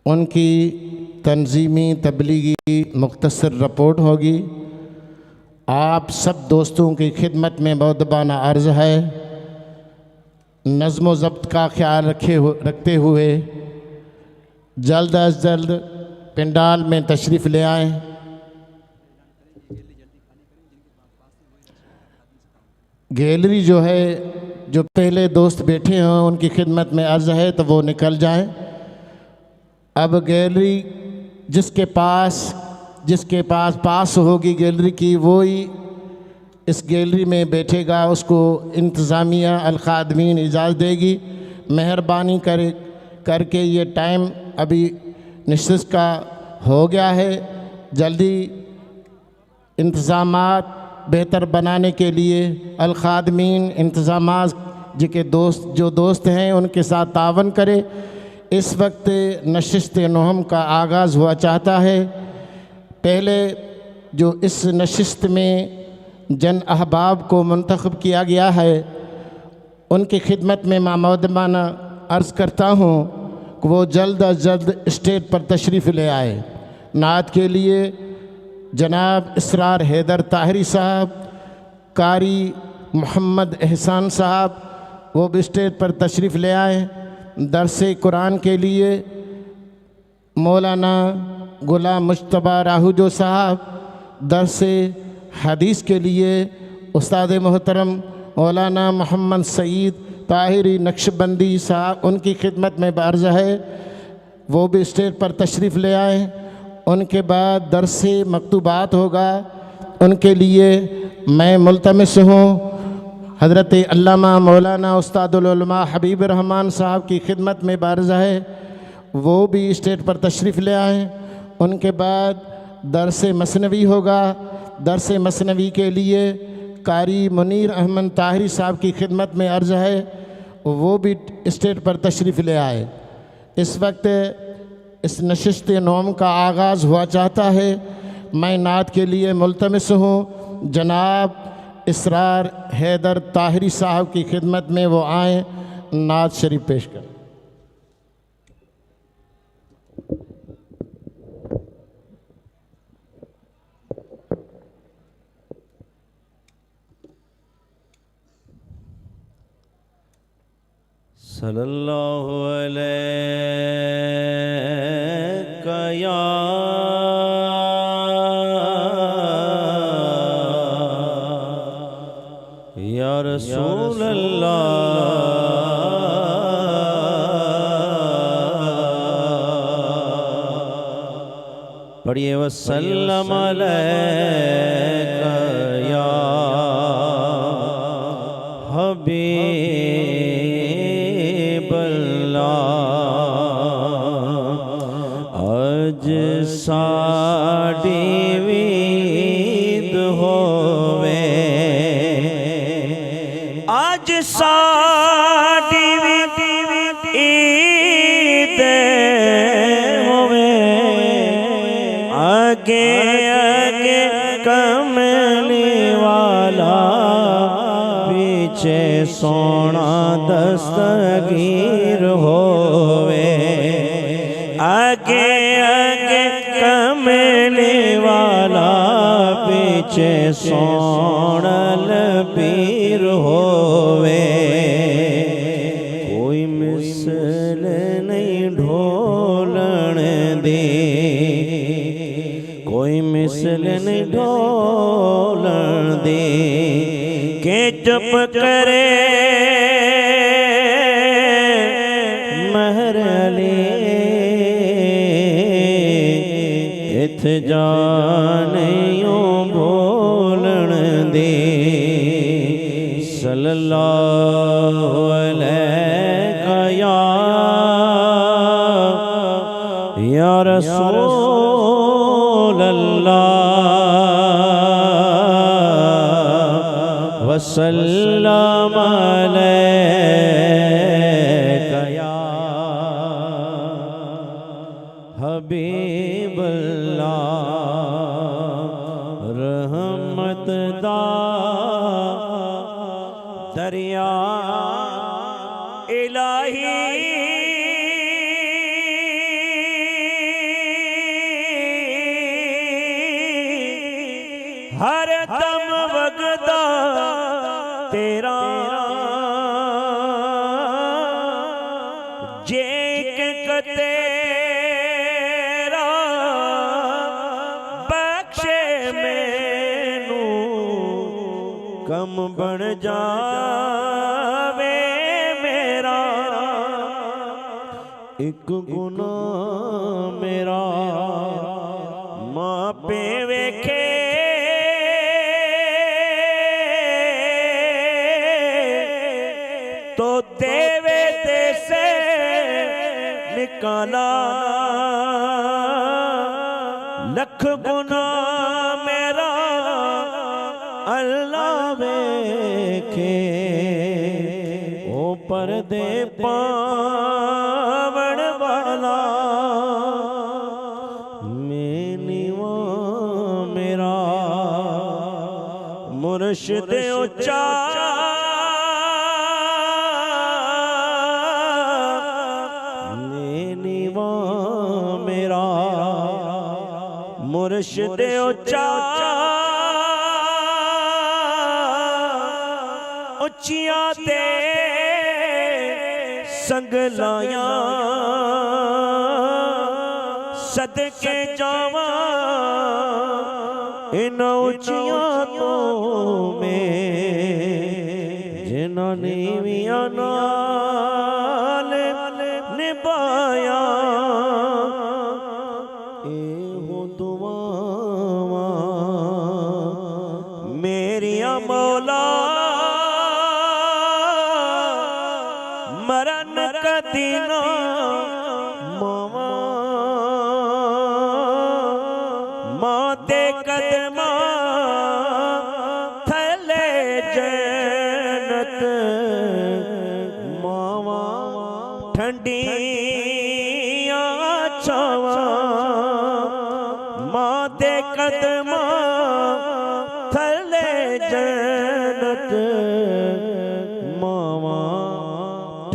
उनकी तंजीमी तबलीगी मुख्तसर रिपोर्ट होगी। आप सब दोस्तों की खिदमत में मुअद्दबाना अर्ज़ है, नज़्म व ज़ब्त का ख्याल रखते हुए जल्द अज जल्द पंडाल में तशरीफ़ ले आएँ। गैलरी जो है, जो पहले दोस्त बैठे हों उनकी खिदमत में अर्ज़ है तो वो निकल जाएं। अब गैलरी जिसके पास पास होगी गैलरी की, वो ही इस गैलरी में बैठेगा, उसको इंतज़ामिया अल-खादमीन इजाज़त देगी। मेहरबानी करके ये टाइम अभी नशिस्त का हो गया है, जल्दी इंतज़ामात बेहतर बनाने के लिए अल-खादमीन इंतज़ामात जो दोस्त हैं उनके साथ तावन करें। इस वक्त नशिस्त नोहम का आगाज़ हुआ चाहता है। पहले जो इस नशिस्त में जन अहबाब को मुंतखब किया गया है, उनकी खिदमत में मुअद्दबाना अर्ज़ करता हूँ कि वो जल्द अज जल्द स्टेज पर तशरीफ़ ले आए। नात के लिए जनाब इसरार हैदर ताहिरी साहब, कारी मोहम्मद एहसान साहब, वो भी स्टेज पर तशरीफ़ ले आए। दरसे कुरान के लिए मौलाना गुलाम मुश्तबा राहूजो साहब, दरसे हदीस के लिए उस्ताद मोहतरम मौलाना मोहम्मद सईद ताहिरी नक्शबंदी साहब, उनकी खिदमत में अर्ज़ है वो भी स्टेज पर तशरीफ़ ले आए। उनके बाद दरसे मकतूबात होगा, उनके लिए मैं मुल्तमिस हूँ हज़रत अल्लामा मौलाना उस्तादुल उलमा हबीब रहमान साहब की खिदमत में अर्ज़ है वो भी स्टेज पर तशरीफ़ ले आएँ। उनके बाद दरसे मसनवी होगा, दरसे मसनवी के लिए कारी मुनीर अहमद ताहिरी साहब की खिदमत में अर्ज़ है वो भी स्टेज पर तशरीफ़ ले आए। इस वक्त इस नशिस्त नोम का आगाज़ हुआ चाहता है। मैं नात के लिए मुल्तमिस हूँ जनाब इसरार हैदर ताहिरी साहब की खिदमत में वो आएँ, नात शरीफ पेश करें। सल्लल्लाहु अलैका या रसूल अल्लाह, पढ़िए वसल्लम अलैका या हबीब आज साड़ी वीद होवे, आज साड़ी ईद होवे, आगे आगे कमली वाला, पीछे सोना दस्तगीर होवे, आगे आगे कमली वाला, पीछे सोनल पीर होवे। कोई मिसल नहीं ढोलन दे, कोई मिसल नहीं ढोलन दे, के चुप करे महर अली, इत जानियों बोलन दे। सल्लल्लाहु अलैका या रसूल अल्लाह, वसल्लम अलैका या हबीब अल्लाह, रहमत दा दरिया इलाही हर दम वगदा तेरा जे तेरा बख्शे मैनू कम बन जावे मेरा एक गुनाह मेरा मापे वेखे तो देवे दे से निकाला लख गुनाह मेरा अल्लाह वेखे ओ पर्दे पावण वाला मेनिवा मेरा मुर्शिद उच्चा मेनिवा मेरा मुर्शिद उच्चा उच्चिया ते संगलाया सदके जावा इन उच्चिया तो में जिन्हों ने भी नाल निभाया एहो दुआवां मेरिया मौला मरन कदी ना मावा मां दे कदमा थले जन्नत मावा ठंडिया छावा मां दे कदमा थले जन्नत मावा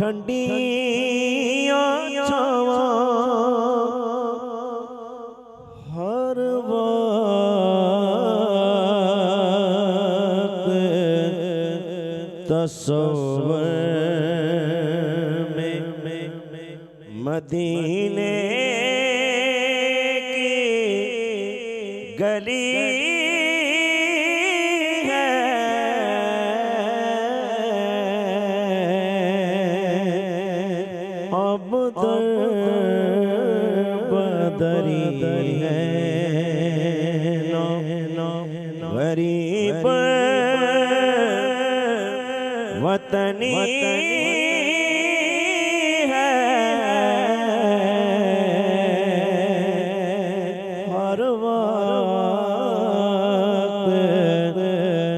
ठंडिया छावा हर वक्त तस्वर में मदीने की गली बदरी है गरीब वतनी है हर वक्त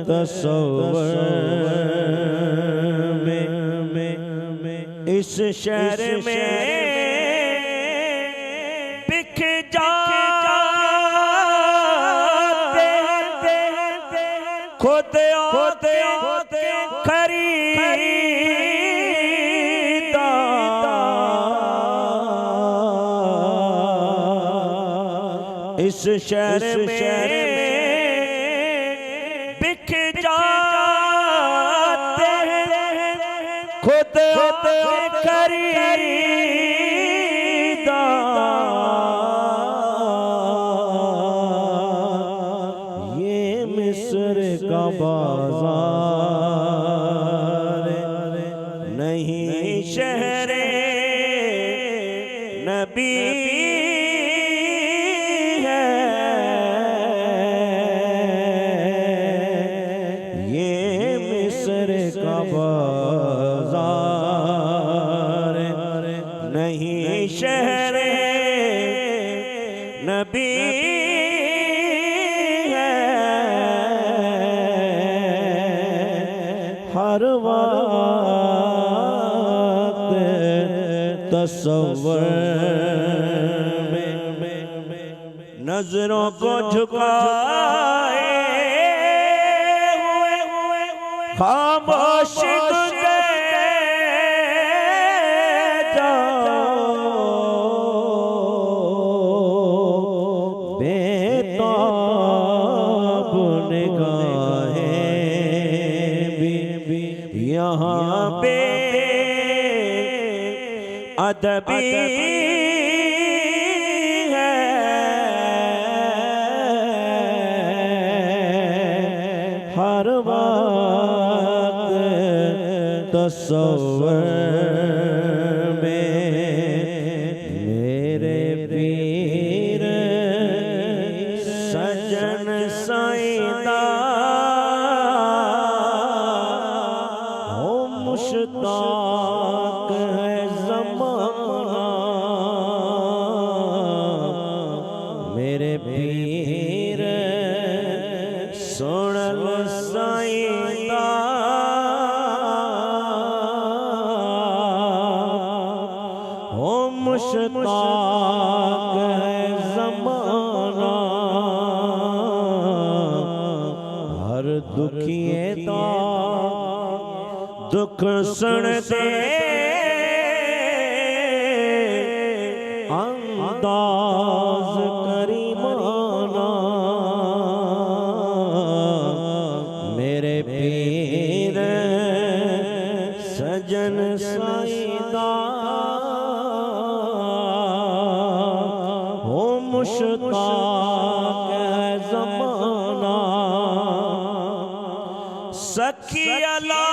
तस्वर में इस शहर में बिक जाते खुद होते खरीदा इस शहर में बिक जाते खुद होते खरीदा का बाजार नहीं शहर नबी है ये मिस्र का बाजार नहीं शहर नबी हर वक्त तस्वर में नजरों को झुकाए हुए खामोश गुजरे जाओ बेताब ने अदबी है हर वक्त तसव्वुर में मेरे पीर सजन साईदा हो मुश्ताक है ज़माना मेरे पीर सुनल साईदा हो मुश्ताक है ज़माना हर दुखिए दा दुख सुन दे अंदाज करीमाना मेरे पीर सजन साईदा हो मुश्ताक है ज़माना सखी अला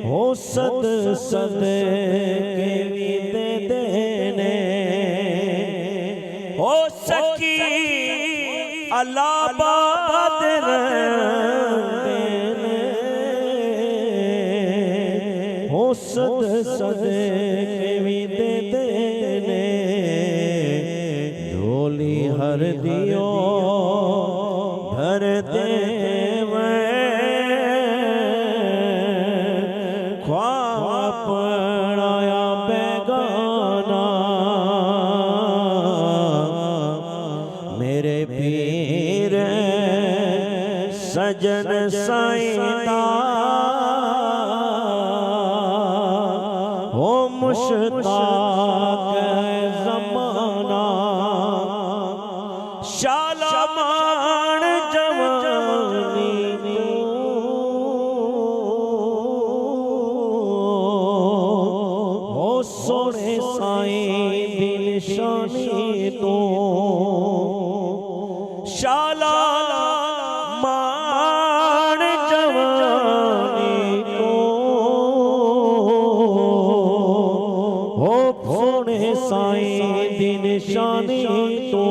हो सद सद के भी दे देने हो सकी अल्लाह बादर देने हो सद सद के भी दे देने झोली हर दियो भर दे पढ़ाया बेगाना मेरे पीर सजन साईदा हो मुश्ताक है ज़माना शालामार जवानी सोने साईं दी निशानी तो शाला मान जवानी तो हो सोने साईं दी निशानी तो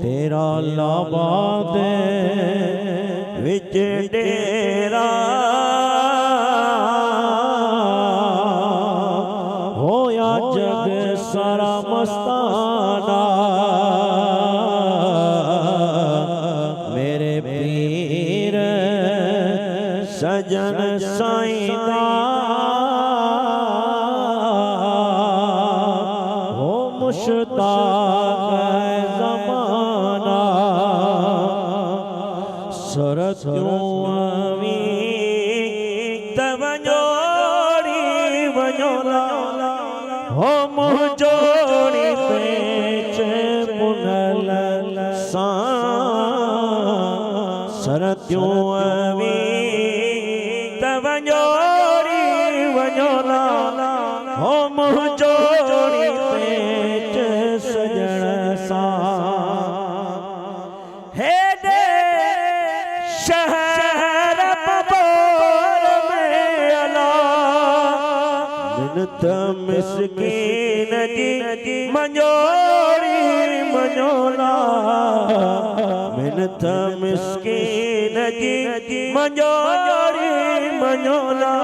तेरा लाबाद विच डेरा जग सारा मस्ताना मेरे पीर सजन साईदा हो मुश्ताक है ज़माना सरत्यों अवी तवंजोड़ी वंजोला हो मुझोड़ी पेच पुनल सा सरत्यों अवी तवंजोड़ी वंजोला हो मुझोड़ी पेच सजन सा हे दे शहर बबोर में अला मिनत मिस्कीन जी मंजोरी मंजोला मिनत मिस्कीन जी मंजोरी मंजोला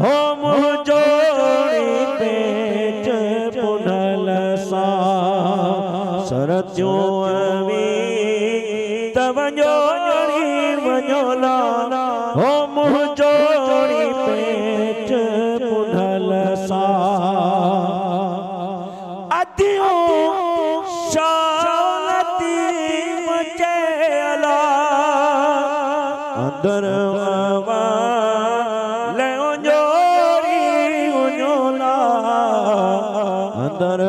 हो मुझोरी पेच पुनल सा सरत्यों अवी तवंजोरी मंजोला हो मुझोरी पेच पुनल सा अतियों शालती मचे अला अंदर ले उंजोरी उंजोला अंदर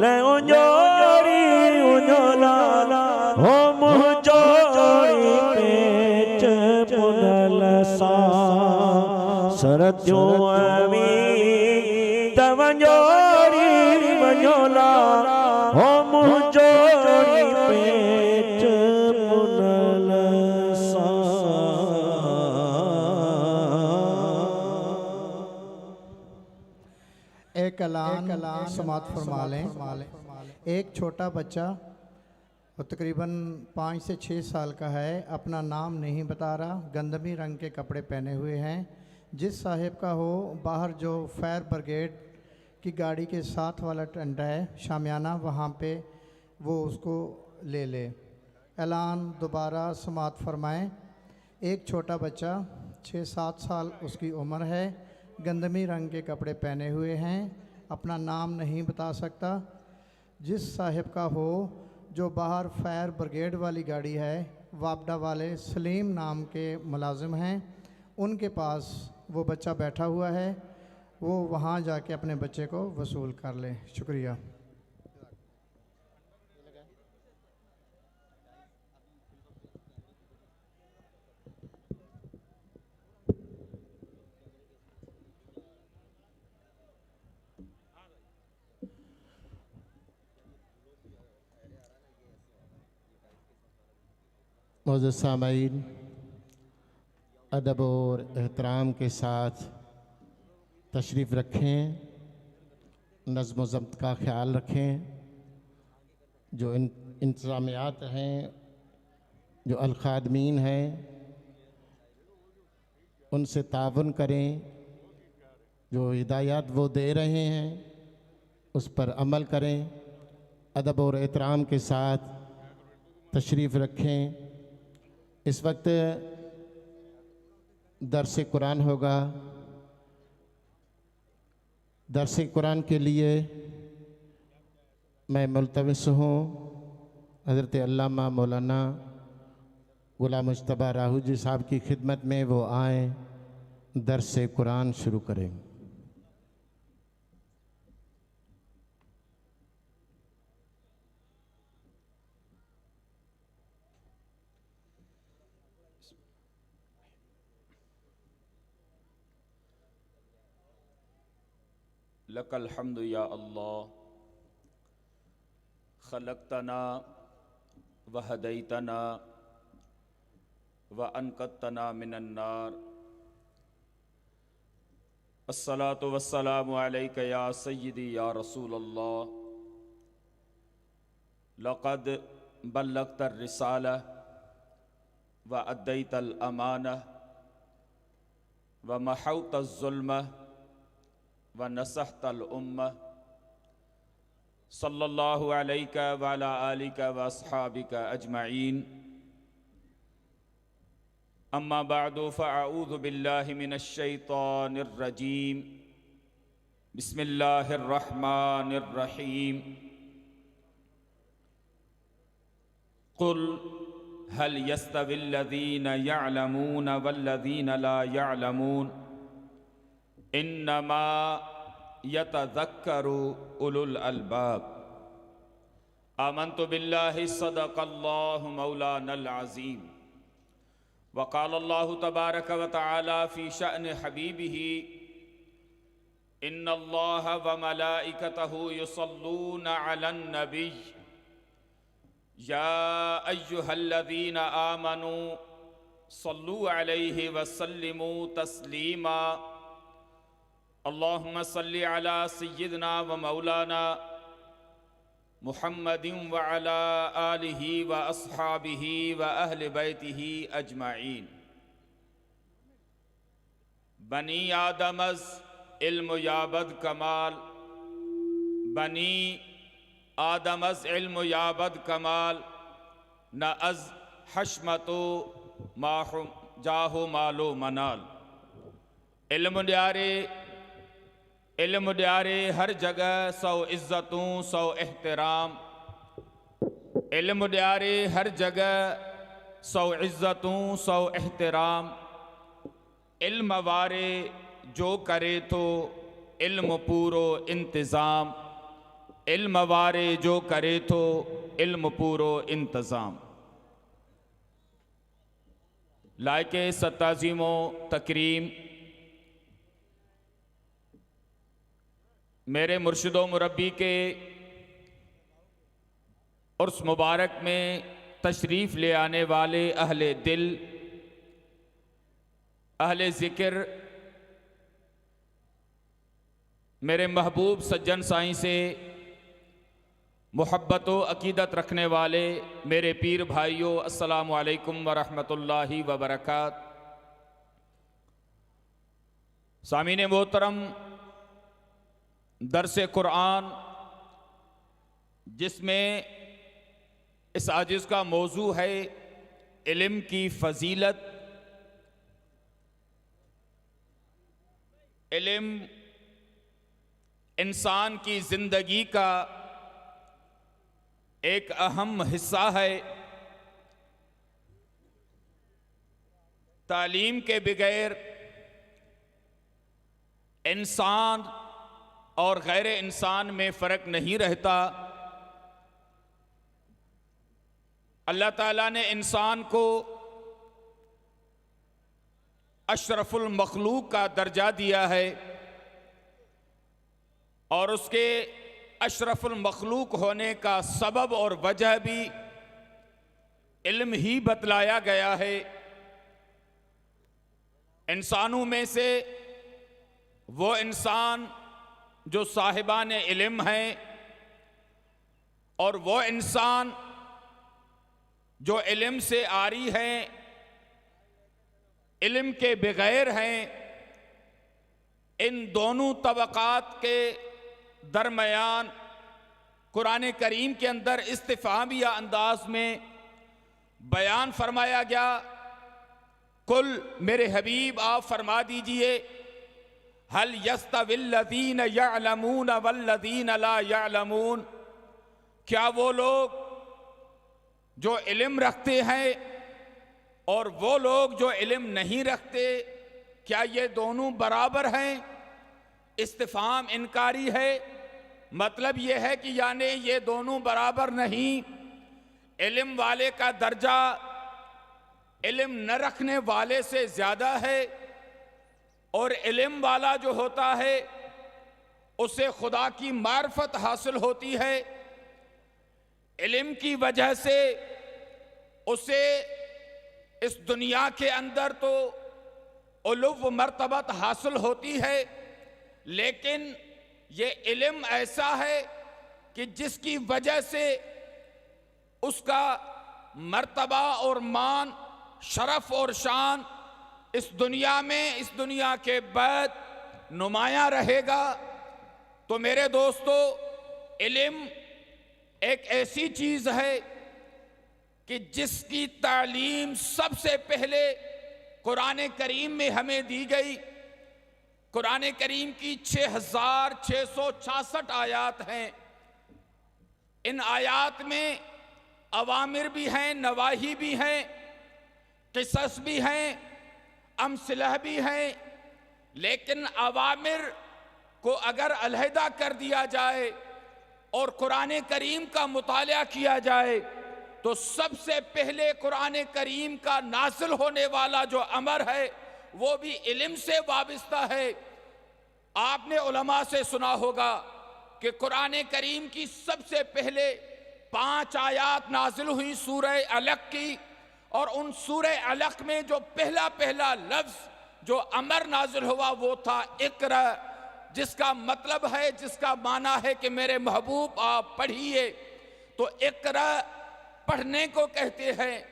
ले उंजोरी उंजोला हो शरत्यूं अमी तवंजोरी वंजोला हो मुंजोरी पेच मुनल सा। एक ऐलान समात फरमा लें। एक छोटा बच्चा वो तकरीबन 5 से 6 साल का है, अपना नाम नहीं बता रहा, गंदमी रंग के कपड़े पहने हुए हैं। जिस साहिब का हो बाहर जो फायर ब्रिगेड की गाड़ी के साथ वाला टेंट है शामियाना, वहाँ पे वो उसको ले ले। ऐलान दोबारा समात फरमाएं। एक छोटा बच्चा 6-7 साल उसकी उम्र है, गंदमी रंग के कपड़े पहने हुए हैं, अपना नाम नहीं बता सकता। जिस साहिब का हो जो बाहर फायर ब्रिगेड वाली गाड़ी है, वापडा वाले सलीम नाम के मुलाजिम हैं, उनके पास वो बच्चा बैठा हुआ है, वो वहाँ जाके अपने बच्चे को वसूल कर ले। शुक्रिया। मौजूद सामाईन, अदब और एहतराम के साथ तशरीफ़ रखें, नज़्म व ज़ब्त का ख्याल रखें। जो इंतज़ामियात हैं, जो अलखादमीन हैं, उनसे तावन करें। जो हिदायत वो दे रहे हैं उस पर अमल करें। अदब और एहतराम के साथ तशरीफ़ रखें। इस वक्त दर्स कुरान होगा। दर्स कुरान के लिए मैं मुल्तमिस हूँ हज़रत अल्लामा मौलाना गुलाम मुज्तबा राहूजी साहब की खिदमत में वो आएँ, दर्स कुरान शुरू करें। लकल हम्दु या अल्लाह, खलक़तना व हदैतना व अनक़तना मिनन्नार। अस्सलातु वस्सलामु अलैका या सय्यदी या रसूलल्लाह। लक़द बल्लग़तर रिसाला व अद्दैतल अमाना व महौतज़ ज़ुल्म व नसहतल उम्मा। सल्लल्लाहु अलैका व अला आलिका व अस्हाबिका अजमईन। अम्मा बअदु फ़अऊज़ु बिल्लाहि मिनश शैतानिर रजीम। बिस्मिल्लाहिर रहमानिर रहीम। कुल हल यस्तविल्लज़ीना यअलमून वल्लज़ीना ला यअलमून इन्नमा यतज़क्करु उलुल अलबाब। आमन्तु बिल्लाहि सदक़ल्लाहु मौलानल अज़ीम। वक़ालल्लाहु तबारक व तआला फ़ी शअनि हबीबिही इन्नल्लाह व मलाइकतहु युसल्लूना अलन नबिय्य या अय्युहल्लज़ीना आमनू सल्लू अलैहि व सल्लिमू तस्लीमा। अल्लाहुम्मा सल्लि अला सय्यिदना व मौलाना मुहम्मदिन व अला आलिहि व अस्हाबिहि व अहले बैतिहि अजमाइन। बनी आदमज़ इल्म याबद कमाल, बनी आदमज़ इल्म याबद कमाल, न अज़ हशमतो माहु जाहो मालो मनाल। इल्म ड्यारे हर जगह सौ इज़्ज़तों सौ एहतराम। इल्म ड्यारे हर जगह सौ इज़्ज़तों सौ एहतराम। इल्म वारे जो करे तो इल्म पूरो इंतज़ाम। इल्म वारे जो करे तो इल्म पूरो इंतज़ाम। लायके सताज़ीमो तकरीम मेरे मुर्शिद व मुरब्बी के उर्स मुबारक में तशरीफ़ ले आने वाले अहले दिल, अहले ज़िक्र, मेरे महबूब सज्जन साईं से मोहब्बत व अक़ीदत रखने वाले मेरे पीर भाइयों, अस्सलामु अलैकुम व रहमतुल्लाहि व बरकात। सामीन मोहतरम, दरस कुरान जिसमें इस आजिज़ का मौजू है इल्म की फ़जीलत, इल्म इंसान की ज़िंदगी का एक अहम हिस्सा है। तालीम के बगैर इंसान और गैर इंसान में फ़र्क नहीं रहता। अल्लाह ताला ने इंसान को अशरफुल मखलूक का दर्जा दिया है और उसके अशरफुल मखलूक होने का सबब और वजह भी इल्म ही बतलाया गया है। इंसानों में से वो इंसान जो साहिबान इल्म हैं और वो इंसान जो इल्म से आरी हैं, इल्म के बगैर हैं, इन दोनों तबक़ात के दरमियान कुरान करीम के अंदर इस्तिफ़ामिया अंदाज में बयान फरमाया गया। कुल मेरे हबीब आप फरमा दीजिए, हल यस्तविल्लज़ीन यअलमून वल्लज़ीन ला यअलमून, क्या वो लोग जो इल्म रखते हैं और वो लोग जो इल्म नहीं रखते, क्या ये दोनों बराबर हैं? इस्तिफ़ाम इनकारी है। मतलब ये है कि यानी ये दोनों बराबर नहीं। इल्म वाले का दर्जा इल्म न रखने वाले से ज़्यादा है और इल्म वाला जो होता है उसे खुदा की मार्फत हासिल होती है। इल्म की वजह से उसे इस दुनिया के अंदर तो उलूव मर्तबत हासिल होती है, लेकिन ये इल्म ऐसा है कि जिसकी वजह से उसका मर्तबा और मान, शरफ और शान इस दुनिया में, इस दुनिया के बाद नुमायां रहेगा। तो मेरे दोस्तों, इल्म एक ऐसी चीज़ है कि जिसकी तालीम सबसे पहले कुरान करीम में हमें दी गई। कुरान करीम की 6666 आयात हैं। इन आयात में अवामिर भी हैं, नवाही भी हैं, किसस भी हैं, अमसलह भी हैं। लेकिन अवामिर को अगर अलहदा कर दिया जाए और कुरान करीम का मुताला किया जाए तो सबसे पहले कुरान करीम का नाज़िल होने वाला जो अमर है वो भी इल्म से वाबस्ता है। आपने उलमा से सुना होगा कि कुरान करीम की सबसे पहले 5 आयात नाजिल हुई सूरह अलक की, और उन सूरह अलक में जो पहला लफ्ज़ जो अमर नाजिल हुआ वो था इक़रा, जिसका मतलब है, जिसका माना है कि मेरे महबूब आप पढ़िए। तो इक़रा पढ़ने को कहते हैं,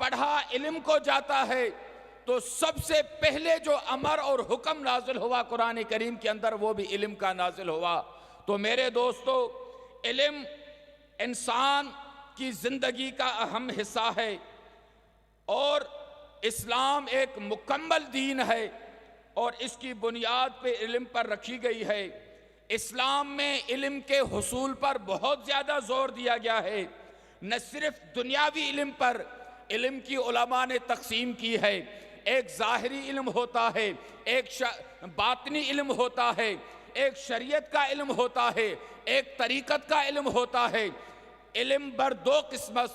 पढ़ा इल्म को जाता है। तो सबसे पहले जो अमर और हुक्म नाजिल हुआ कुरान करीम के अंदर वो भी इल्म का नाजिल हुआ। तो मेरे दोस्तों, इल्म इंसान की ज़िंदगी का अहम हिस्सा है और इस्लाम एक मुकम्मल दीन है और इसकी बुनियाद पे इल्म पर रखी गई है। इस्लाम में इल्म के हुसूल पर बहुत ज़्यादा जोर दिया गया है। न सिर्फ दुनियावी इल्म पर इल्म की उलमा ने तकसीम की है। एक ज़ाहिरी इल्म होता है, एक बातनी इल्म होता है, एक शरीयत का इल्म होता है, एक तरीक़त का इल्म होता है। इल्म बर 2 किस्म,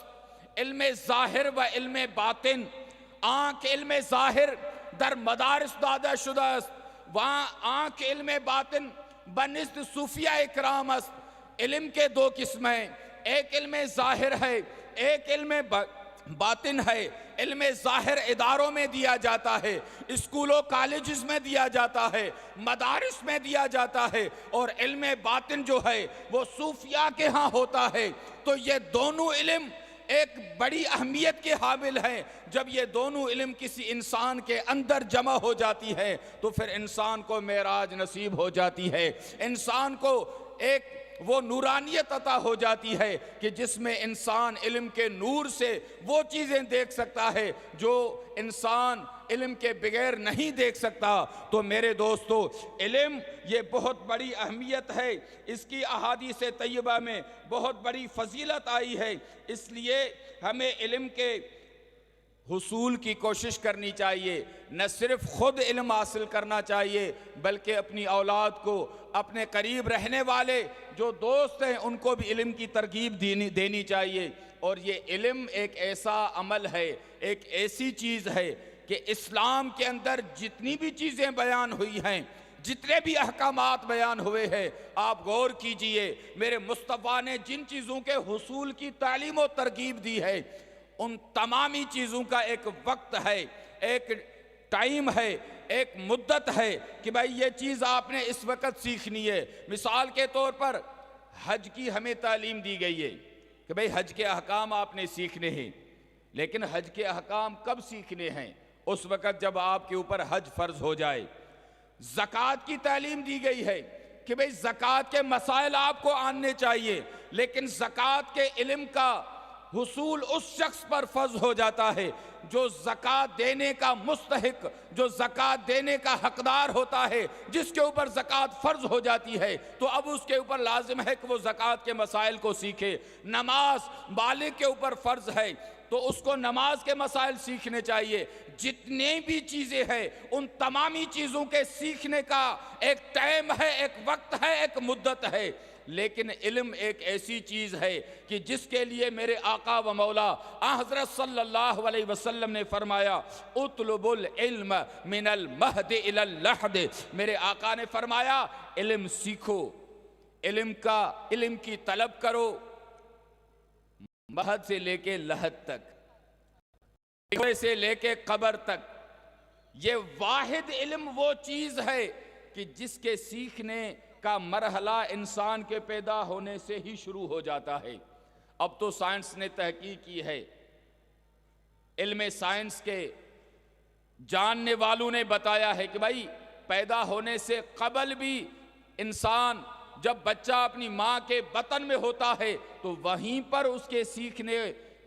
इल्म ज़ाहिर व इल्म बातिन। आँख इल्म ज़ाहिर दर मदारिस दादा शुदा, वहाँ आँख इल्म बातिन बनिस्बत सूफिया इकराम अस्त इल्म के दो किस्में, एक इल्म ज़ाहिर है, एक इल्म बातिन है। इल्म ज़ाहिर इदारों में दिया जाता है, स्कूलों कॉलेजेस में दिया जाता है, मदारिस में दिया जाता है, और इल्म बातिन जो है वो सूफिया के यहाँ होता है। तो ये दोनों इल्म एक बड़ी अहमियत के हामिल हैं। जब ये दोनों इल्म किसी इंसान के अंदर जमा हो जाती है तो फिर इंसान को मेराज नसीब हो जाती है, इंसान को एक वो नूरानियत अता हो जाती है कि जिसमें इंसान इल्म के नूर से वो चीज़ें देख सकता है जो इंसान इल्म के बगैर नहीं देख सकता। तो मेरे दोस्तों, इल्म ये बहुत बड़ी अहमियत है, इसकी अहादीस तय्यबा में बहुत बड़ी फजीलत आई है। इसलिए हमें इल्म के हुसूल की कोशिश करनी चाहिए, न सिर्फ ख़ुद इल्म हासिल करना चाहिए बल्कि अपनी औलाद को, अपने करीब रहने वाले जो दोस्त हैं उनको भी इल्म की तरगीब देनी चाहिए। और ये इल्म एक ऐसा अमल है, एक ऐसी चीज़ है कि इस्लाम के अंदर जितनी भी चीज़ें बयान हुई हैं, जितने भी अहकामात बयान हुए हैं, आप गौर कीजिए मेरे मुस्तफ़ा ने जिन चीज़ों के हुसूल की तालीम और तरगीब दी है उन तमामी चीज़ों का एक वक्त है, एक टाइम है, एक मुद्दत है कि भाई ये चीज़ आपने इस वक्त सीखनी है। मिसाल के तौर पर हज की हमें तालीम दी गई है कि भाई हज के अहकाम आपने सीखने हैं, लेकिन हज के अहकाम कब सीखने हैं? उस वक्त जब आपके ऊपर हज फर्ज हो जाए। ज़कात की तालीम दी गई है कि भाई ज़कात के मसाइल आपको आने चाहिए, लेकिन ज़कात के इल्म का हुसूल उस शख्स पर फर्ज हो जाता है जो ज़कात देने का मुस्तहिक, जो ज़कात देने का हकदार होता है, जिसके ऊपर ज़कात फ़र्ज हो जाती है। तो अब उसके ऊपर लाजिम है कि वो ज़कात के मसाइल को सीखे। नमाज बालिग के ऊपर फ़र्ज है तो उसको नमाज के मसाइल सीखने चाहिए। जितने भी चीज़ें हैं उन तमामी चीज़ों के सीखने का एक टाइम है, एक वक्त है, एक मुद्दत है। लेकिन इल्म एक ऐसी चीज़ है कि जिसके लिए मेरे आका व मौला हज़रत सल्लल्लाहु अलैहि वसल्लम ने फरमाया उतलुबुल इल्म मिनल महद इलल लहद। मेरे आका ने फरमाया इल्म सीखो, इल्म की तलब करो महद से लेके लहद तक, से लेके कब्र तक। ये वाहिद इल्म वो चीज़ है कि जिसके सीखने का मरहला इंसान के पैदा होने से ही शुरू हो जाता है। अब तो साइंस ने तहकीक की है, इल्म साइंस के जानने वालों ने बताया है कि भाई पैदा होने से कबल भी इंसान जब बच्चा अपनी माँ के बतन में होता है तो वहीं पर उसके सीखने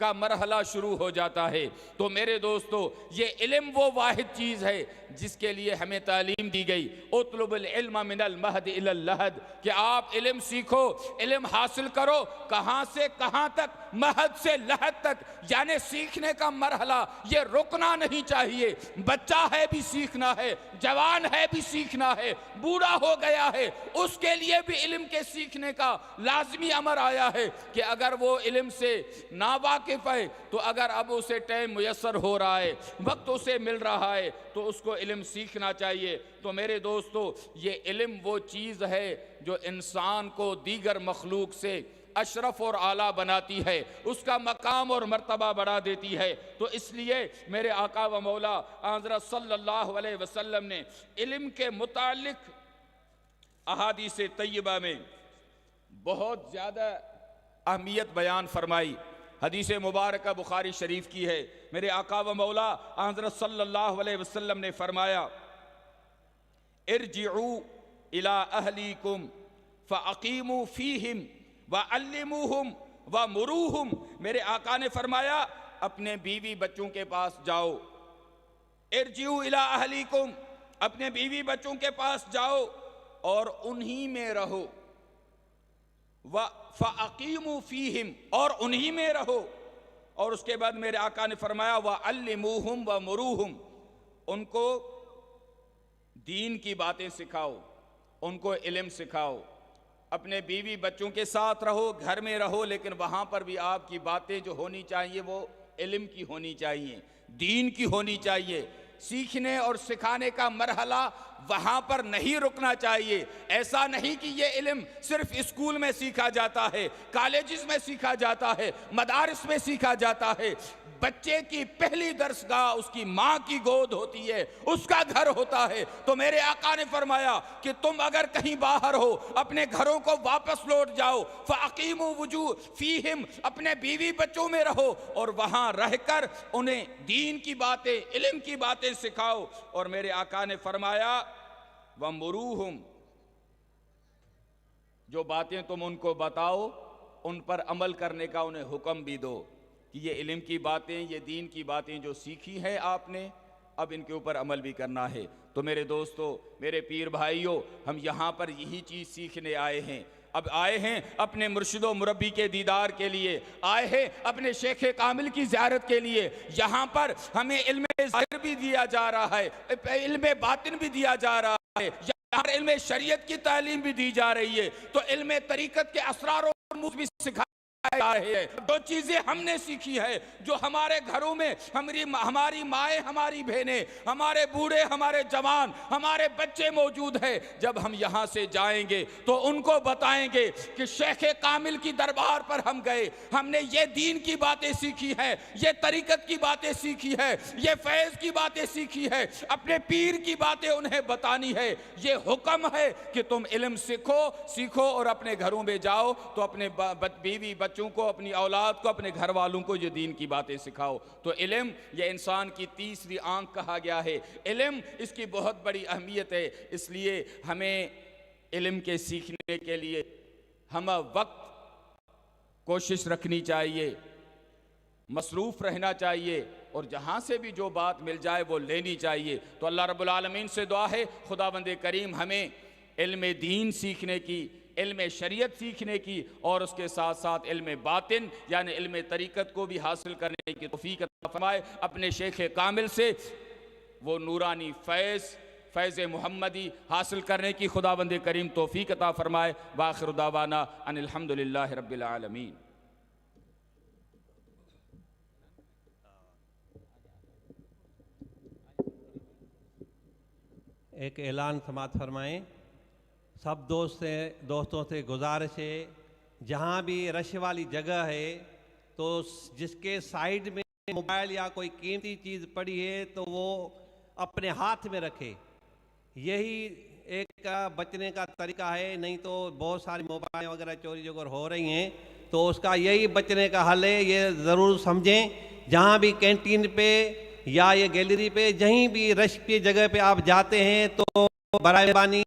का मरहला शुरू हो जाता है। तो मेरे दोस्तों, ये इल्म वो वाहिद चीज़ है जिसके लिए हमें तालीम दी गई उतलुबुल इल्म मिनल महद इलल लहद, कि आप इल्म सीखो, इल्म हासिल करो। कहाँ से कहाँ तक? महद से लहद तक, यानी सीखने का मरहला ये रुकना नहीं चाहिए। बच्चा है भी सीखना है, जवान है भी सीखना है, बूढ़ा हो गया है उसके लिए भी इल्म के सीखने का लाजमी अमर आया है कि अगर वो इल्म से नावाकिफ है तो अगर अब उसे टाइम मुयस्सर हो रहा है, वक्त उसे मिल रहा है तो उसको इल्म सीखना चाहिए। तो मेरे दोस्तों, ये इल्म वो चीज़ है जो इंसान को दीगर मखलूक से अशरफ और आला बनाती है, उसका मकाम और मर्तबा बढ़ा देती है। तो इसलिए मेरे आका व मौला हज़रत सल्लल्लाहु अलैहि वसल्लम ने इल्म के मुतालिक अहादीस तय्यबा में बहुत ज़्यादा अहमियत बयान फरमाई। हदीस मुबारक बुखारी शरीफ की है। मेरे आका व मौला हज़रत सल्लल्लाहु अलैहि वसल्लम ने फरमाया इरजिऊ इला अहलीकुम फ़अक़ीमू फ़ीहिम व अल्लिमूहुम व मुरूहुम। मेरे आका ने फरमाया अपने बीवी बच्चों के पास जाओ। इरजिऊ इला अहलीकुम, अपने बीवी बच्चों के पास जाओ और उन्हीं में रहो। व फ़अक़ीमू फ़ीहिम, और उन्हीं में रहो। और उसके बाद मेरे आका ने फरमाया व अल्लिमूहुम व मुरूहुम, उनको दीन की बातें सिखाओ, उनको इल्म सिखाओ। अपने बीवी बच्चों के साथ रहो, घर में रहो, लेकिन वहाँ पर भी आपकी बातें जो होनी चाहिए वो इल्म की होनी चाहिए, दीन की होनी चाहिए। सीखने और सिखाने का मरहला वहाँ पर नहीं रुकना चाहिए। ऐसा नहीं कि ये इल्म सिर्फ स्कूल में सीखा जाता है, कॉलेजेस में सीखा जाता है, मदारिस में सीखा जाता है। बच्चे की पहली दरसगाह उसकी माँ की गोद होती है, उसका घर होता है। तो मेरे आका ने फरमाया कि तुम अगर कहीं बाहर हो, अपने घरों को वापस लौट जाओ, फ़अक़ीमू वुजू फ़ीहिम, अपने बीवी बच्चों में रहो और वहाँ रहकर उन्हें दीन की बातें, इल्म की बातें सिखाओ। और मेरे आका ने फरमाया वमुरूहुम, जो बातें तुम उनको बताओ उन पर अमल करने का उन्हें हुक्म भी दो कि ये इल्म की बातें, ये दीन की बातें जो सीखी हैं आपने, अब इनके ऊपर अमल भी करना है। तो मेरे दोस्तों, मेरे पीर भाइयों, हम यहाँ पर यही चीज़ सीखने आए हैं। अब आए हैं अपने मुर्शिदो मुरब्बी के दीदार के लिए, आए हैं अपने शेख कामिल की ज़ियारत के लिए। यहाँ पर हमें इल्म ज़ाहिर भी दिया जा रहा है, इल्म बातिन भी दिया जा रहा है, यहाँ पर इल्म शरीयत की तालीम भी दी जा रही है। तो इल्म तरीक़त के असरार और भी सिखा है। दो चीजें हमने सीखी है जो हमारे घरों में हमारी माएँ, हमारी बहनें, हमारे बूढ़े, हमारे जवान, हमारे बच्चे मौजूद हैं। जब हम यहाँ से जाएंगे तो उनको बताएंगे कि शेख कामिल की दरबार पर हम गए, हमने ये दीन की बातें सीखी हैं, ये तरीक़त की बातें सीखी है, ये फैज़ की बातें सीखी है, अपने पीर की बातें उन्हें बतानी है। ये हुक्म है कि तुम इल्म सीखो और अपने घरों में जाओ तो अपने बीवी बच्चों को, अपनी औलाद को, अपने घर वालों को ये दीन की बातें सिखाओ। तो इल्म ये इंसान की तीसरी आंख कहा गया है। इल्म, इसकी बहुत बड़ी अहमियत है। इसलिए हमें इल्म के सीखने के लिए हम वक्त कोशिश रखनी चाहिए, मसरूफ़ रहना चाहिए और जहाँ से भी जो बात मिल जाए वो लेनी चाहिए। तो अल्लाह रब्बुल आलमीन से दुआ है खुदावंद करीम हमें इल्म दीन सीखने की, इल्म शरीयत सीखने की और उसके साथ साथ इल्म बातिन यानी इल्म तरीक़त को भी हासिल करने की तौफ़ीक़ अता फरमाए। अपने शेख कामिल से वो नूरानी फैज़ मुहम्मदी हासिल करने की खुदावंद करीम तौफ़ीक़ अता फरमाए। वाखिर दावाना अनिल हम्दुलिल्लाहि रब्बिल आलमीन। एक ऐलान समात फरमाएं। सब दोस्तों से गुजारिश है, जहाँ भी रश वाली जगह है तो जिसके साइड में मोबाइल या कोई कीमती चीज़ पड़ी है तो वो अपने हाथ में रखे। यही एक बचने का तरीका है, नहीं तो बहुत सारी मोबाइल वगैरह चोरी वगैरह हो रही हैं, तो उसका यही बचने का हल है। ये ज़रूर समझें, जहाँ भी कैंटीन पे या ये गैलरी पे, जहीं भी रश की जगह पे आप जाते हैं तो बराए मेहरबानी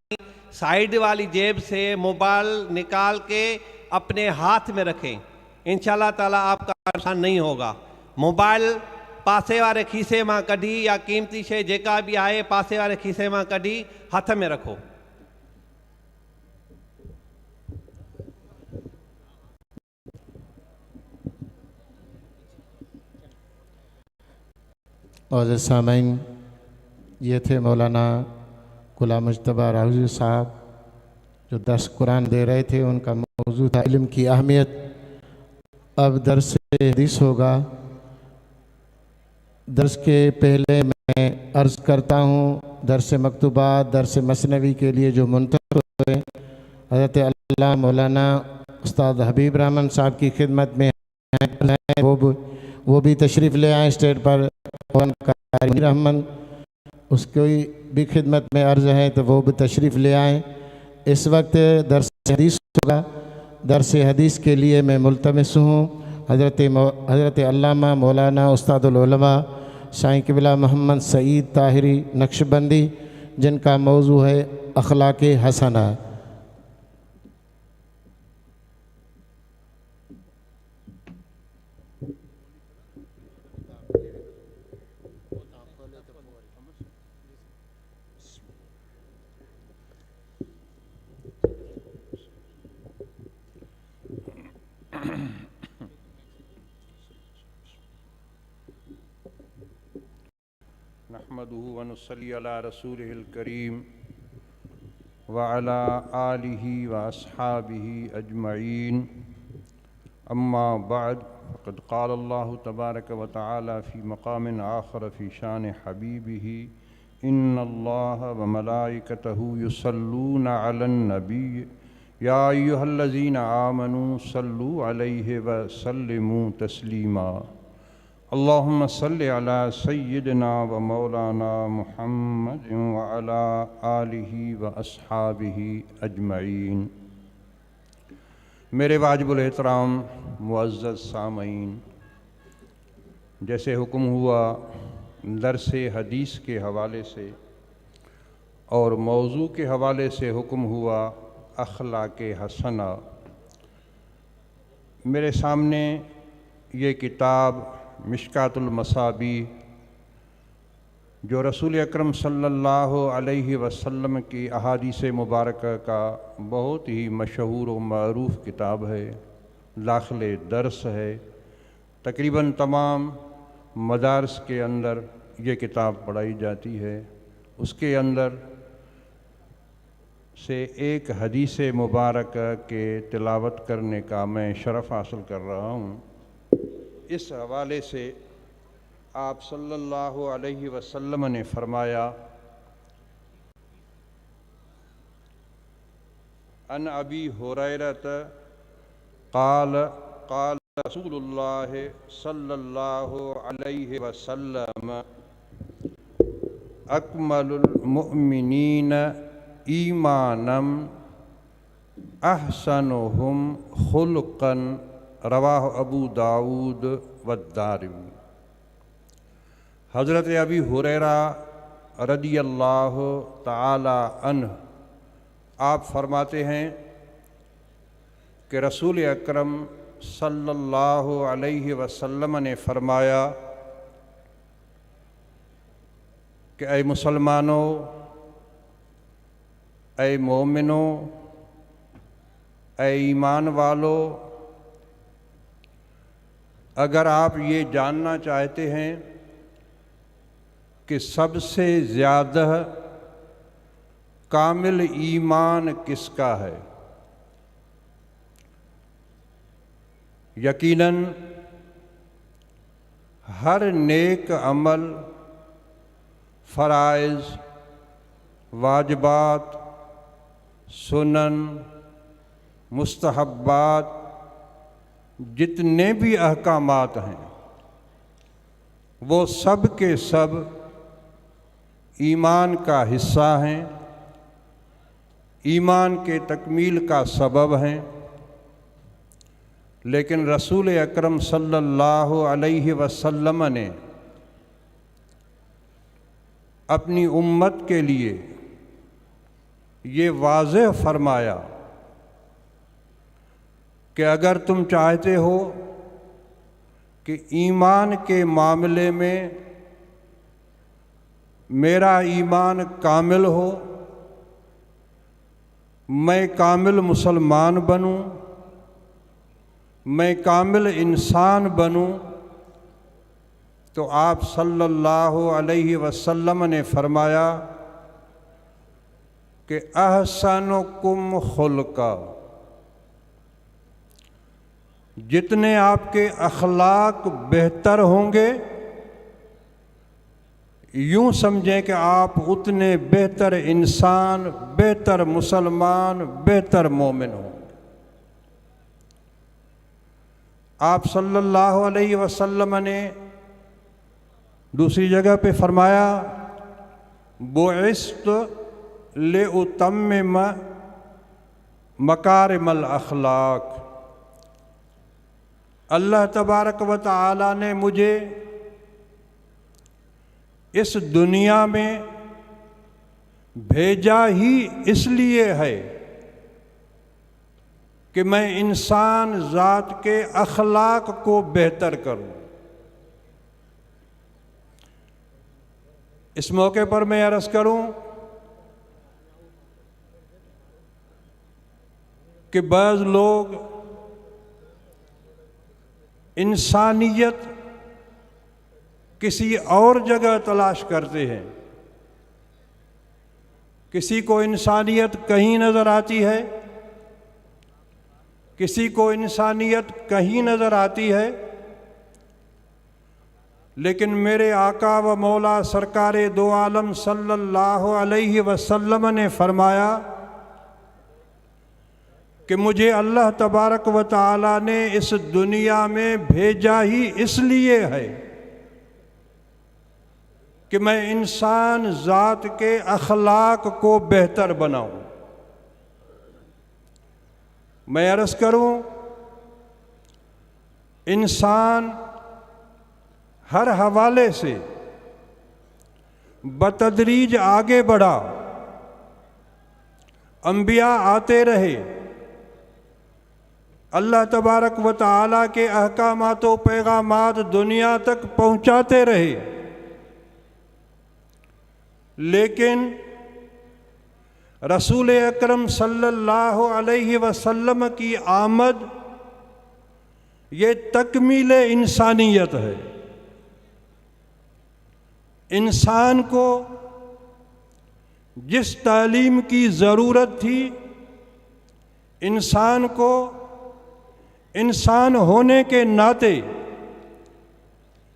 साइड वाली जेब से मोबाइल निकाल के अपने हाथ में रखें। इंशाल्लाह ताला आपका नुकसान नहीं होगा। मोबाइल पासे वाले खीसे मां कढी या कीमती शइ जेका भी आहे पासे वाले खीसे मां कढी हथ में रखो। और सामईन, ये थे मौलाना गुलाम मुज्तबा राहुजी साहब जो दर्स कुरान दे रहे थे। उनका मौजू था इल्म की अहमियत। अब दर्स हदीस होगा। दर्स के पहले मैं अर्ज़ करता हूँ, दर्स मकतूबा, दर्स मसनवी के लिए जो मुंतखब हुए हज़रत अल्लाह मौलाना उस्ताद हबीब रहमान साहब की खिदमत में हैं, वो भी तशरीफ़ ले आए स्टेज पर। रहमान उसकी भी खिदमत में अर्ज़ है तो वो भी तशरीफ़ ले आए। इस वक्त दर्स हदीस होगा। दर्स हदीस के लिए मैं मुल्तमिस हूँ हज़रत अल्लामा मौलाना उस्तादुल उलमा शाही क़िबला मोहम्मद सईद ताहिरी नक्शबंदी, जिनका मौजू है अखलाक़ हसना। नहमदुहु व नुसल्ली अला रसूलिहिल करीम व अला आलिहि व अस्हाबिहि अजमईन। अम्मा बाद क़द क़ाल अल्लाहु तबारक व तआला फ़ी मक़ामिन आख़र फ़ी शान हबीबिही इन्नल्लाह व मलाइकतहु युसल्लूना अलन नबी या अय्युहल्लज़ीना आमनू सल्लू अलैहि व सल्लिमू तस्लीमा। अल्लाहुम्मा सल्लि अला सय्यिदिना व मौलाना मुहम्मद व अला आलिहि व अस्हाबिहि अजमईन। मेरे वाजिबुल एहतराम मुअज़्ज़ज़ सामईन, जैसे हुक्म हुआ दरसे हदीस के हवाले से और मौजू के हवाले से हुक्म हुआ अखलाक़े हसना। मेरे सामने ये किताब मिशकातुल मसाबी जो रसूल अकरम सल्लल्लाहु अलैहि वसल्लम की अहादीस मुबारक का बहुत ही मशहूर व मरूफ़ किताब है, दाखिले दर्स है। तकरीबन तमाम मदारस के अंदर ये किताब पढ़ाई जाती है। उसके अंदर से एक हदीस मुबारक के तिलावत करने का मैं शरफ़ हासिल कर रहा हूँ। इस हवाले से आप सल्लल्लाहु अलैहि वसल्लम ने फरमाया, अन अबी हुरैरत क़ाल क़ाल रसूलुल्लाह सल्लल्लाहु अलैहि वसल्लम अकमलुल मुअमिनीन ईमानम अहसनुहुम खुल्क़न रवाह अबू दाऊद व दारिमी। हज़रत अबी हुरैरा रदियल्लाहु ताला अन्ह आप फरमाते हैं कि रसूल अकरम सल्लल्लाहु अलैहि वसल्लम ने फरमाया कि ऐ मुसलमानों, ऐ मोमिनों, ऐ ईमान वालों, अगर आप ये जानना चाहते हैं कि सबसे ज़्यादा कामिल ईमान किसका है, यकीनन हर नेक अमल, फ़राइज़, वाजिबात, सुनन, मुस्तहब्बात, जितने भी अहकामात हैं वो सब के सब ईमान का हिस्सा हैं, ईमान के तकमील का सबब हैं। लेकिन रसूल अकरम सल्लल्लाहु अलैहि वसल्लम ने अपनी उम्मत के लिए ये वाज़ेह फरमाया कि अगर तुम चाहते हो कि ईमान के मामले में मेरा ईमान कामिल हो, मैं कामिल मुसलमान बनूं, मैं कामिल इंसान बनूं, तो आप सल्लल्लाहु अलैहि वसल्लम ने फरमाया कि अहसनुकुम खुल्का, जितने आपके अखलाक बेहतर होंगे यूं समझें कि आप उतने बेहतर इंसान, बेहतर मुसलमान, बेहतर मोमिन होंगे। आप सल्लल्लाहु अलैहि वसल्लम ने दूसरी जगह पे फरमाया, बुइस्तु लिउतम्मिम मकारिमल अखलाक, अल्लाह तबारक व तआला ने मुझे इस दुनिया में भेजा ही इसलिए है कि मैं इंसान ज़ात के अखलाक को बेहतर करूं। इस मौके पर मैं अर्ज़ करूं कि बाज़ लोग इंसानियत किसी और जगह तलाश करते हैं। किसी को इंसानियत कहीं नज़र आती है, किसी को इंसानियत कहीं नज़र आती है, लेकिन मेरे आका व मौला सरकार दो आलम सल्लल्लाहु अलैहि वसल्लम ने फरमाया कि मुझे अल्लाह तबारक व तआला ने इस दुनिया में भेजा ही इसलिए है कि मैं इंसान ज़ात के अखलाक को बेहतर बनाऊं। मैं अर्ज़ करूं, इंसान हर हवाले से बतदरीज आगे बढ़ा, अंबिया आते रहे, अल्लाह तबारक व तआला के अहकामात व पैगामात दुनिया तक पहुँचाते रहे, लेकिन रसूल अकरम सल्लल्लाहु अलैहि वसल्लम की आमद ये तकमील इंसानियत है। इंसान को जिस तालीम की ज़रूरत थी, इंसान को इंसान होने के नाते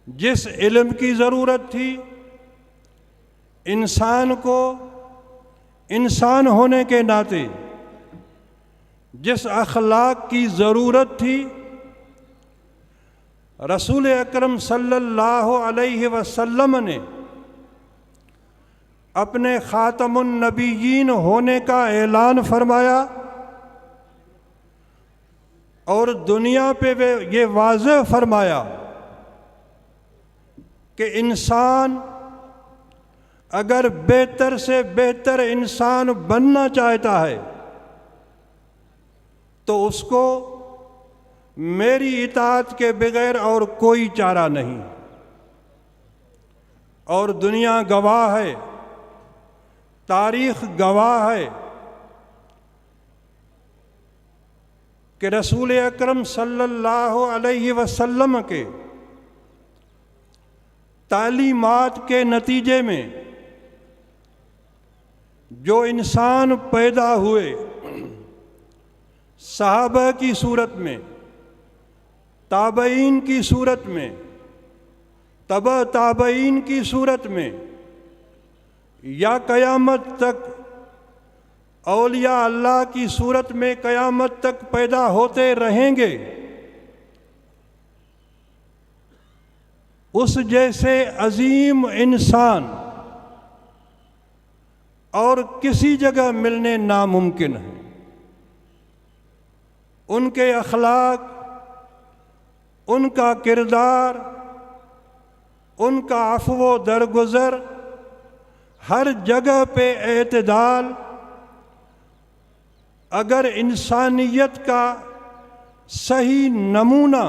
जिस इल्म की ज़रूरत थी, इंसान को इंसान होने के नाते जिस अखलाक की ज़रूरत थी, रसूल अकरम सल्लल्लाहु अलैहि वसल्लम ने अपने ख़ातमुन नबीयीन होने का ऐलान फरमाया और दुनिया पे वे ये वाज़ेह फरमाया कि इंसान अगर बेहतर से बेहतर इंसान बनना चाहता है तो उसको मेरी इताअत के बगैर और कोई चारा नहीं। और दुनिया गवाह है, तारीख़ गवाह है कि रसूल अकरम सल्लल्लाहु अलैहि वसल्लम के तालीमात के नतीजे में जो इंसान पैदा हुए, सहाबा की सूरत में, ताबईन की सूरत में, तबा ताबईन की सूरत में, या क़यामत तक औलिया अल्लाह की सूरत में क़यामत तक पैदा होते रहेंगे, उस जैसे अजीम इंसान और किसी जगह मिलने नामुमकिन है। उनके अखलाक, उनका किरदार, उनका अफ़्व दरगुज़र, हर जगह पे एतदाल, अगर इंसानियत का सही नमूना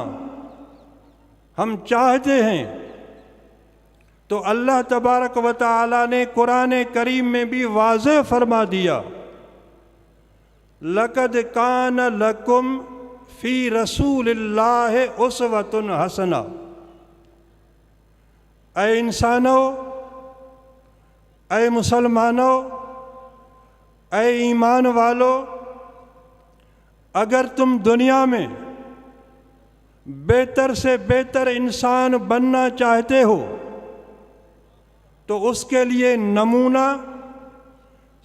हम चाहते हैं तो अल्लाह तबारक व तआला ने कुरान करीम में भी वाज़ेह फरमा दिया, लक़द कान लकुम फ़ी रसूलिल्लाहि उस्वतुन हसना। ऐ इंसानों, ऐ मुसलमानों, ऐ ईमान वालों, अगर तुम दुनिया में बेहतर से बेहतर इंसान बनना चाहते हो तो उसके लिए नमूना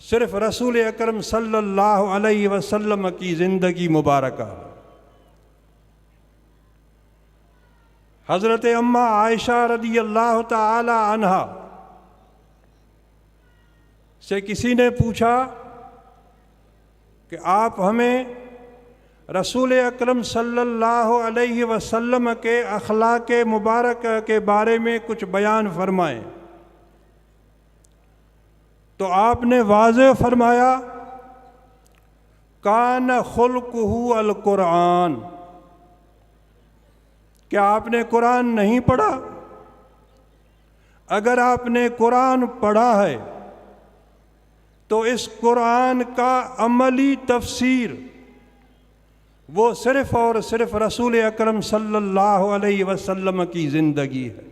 सिर्फ रसूल अकरम सल्लल्लाहु अलैहि वसल्लम की ज़िंदगी मुबारक है। हज़रत अम्मा आयशा रज़ी अल्लाह ताला अन्हा से किसी ने पूछा कि आप हमें रसूल अकरम सल्लल्लाहु अलैहि वसल्लम के अखलाक मुबारक के बारे में कुछ बयान फरमाएं। तो आपने वाज़ेह फरमाया, कान खुल्कुहु अल कुरान। क्या आपने कुरान नहीं पढ़ा? अगर आपने कुरान पढ़ा है तो इस कुरान का अमली तफसीर वो सिर्फ़ और सिर्फ रसूल अकरम सल्लल्लाहु अलैहि वसल्लम की ज़िंदगी है।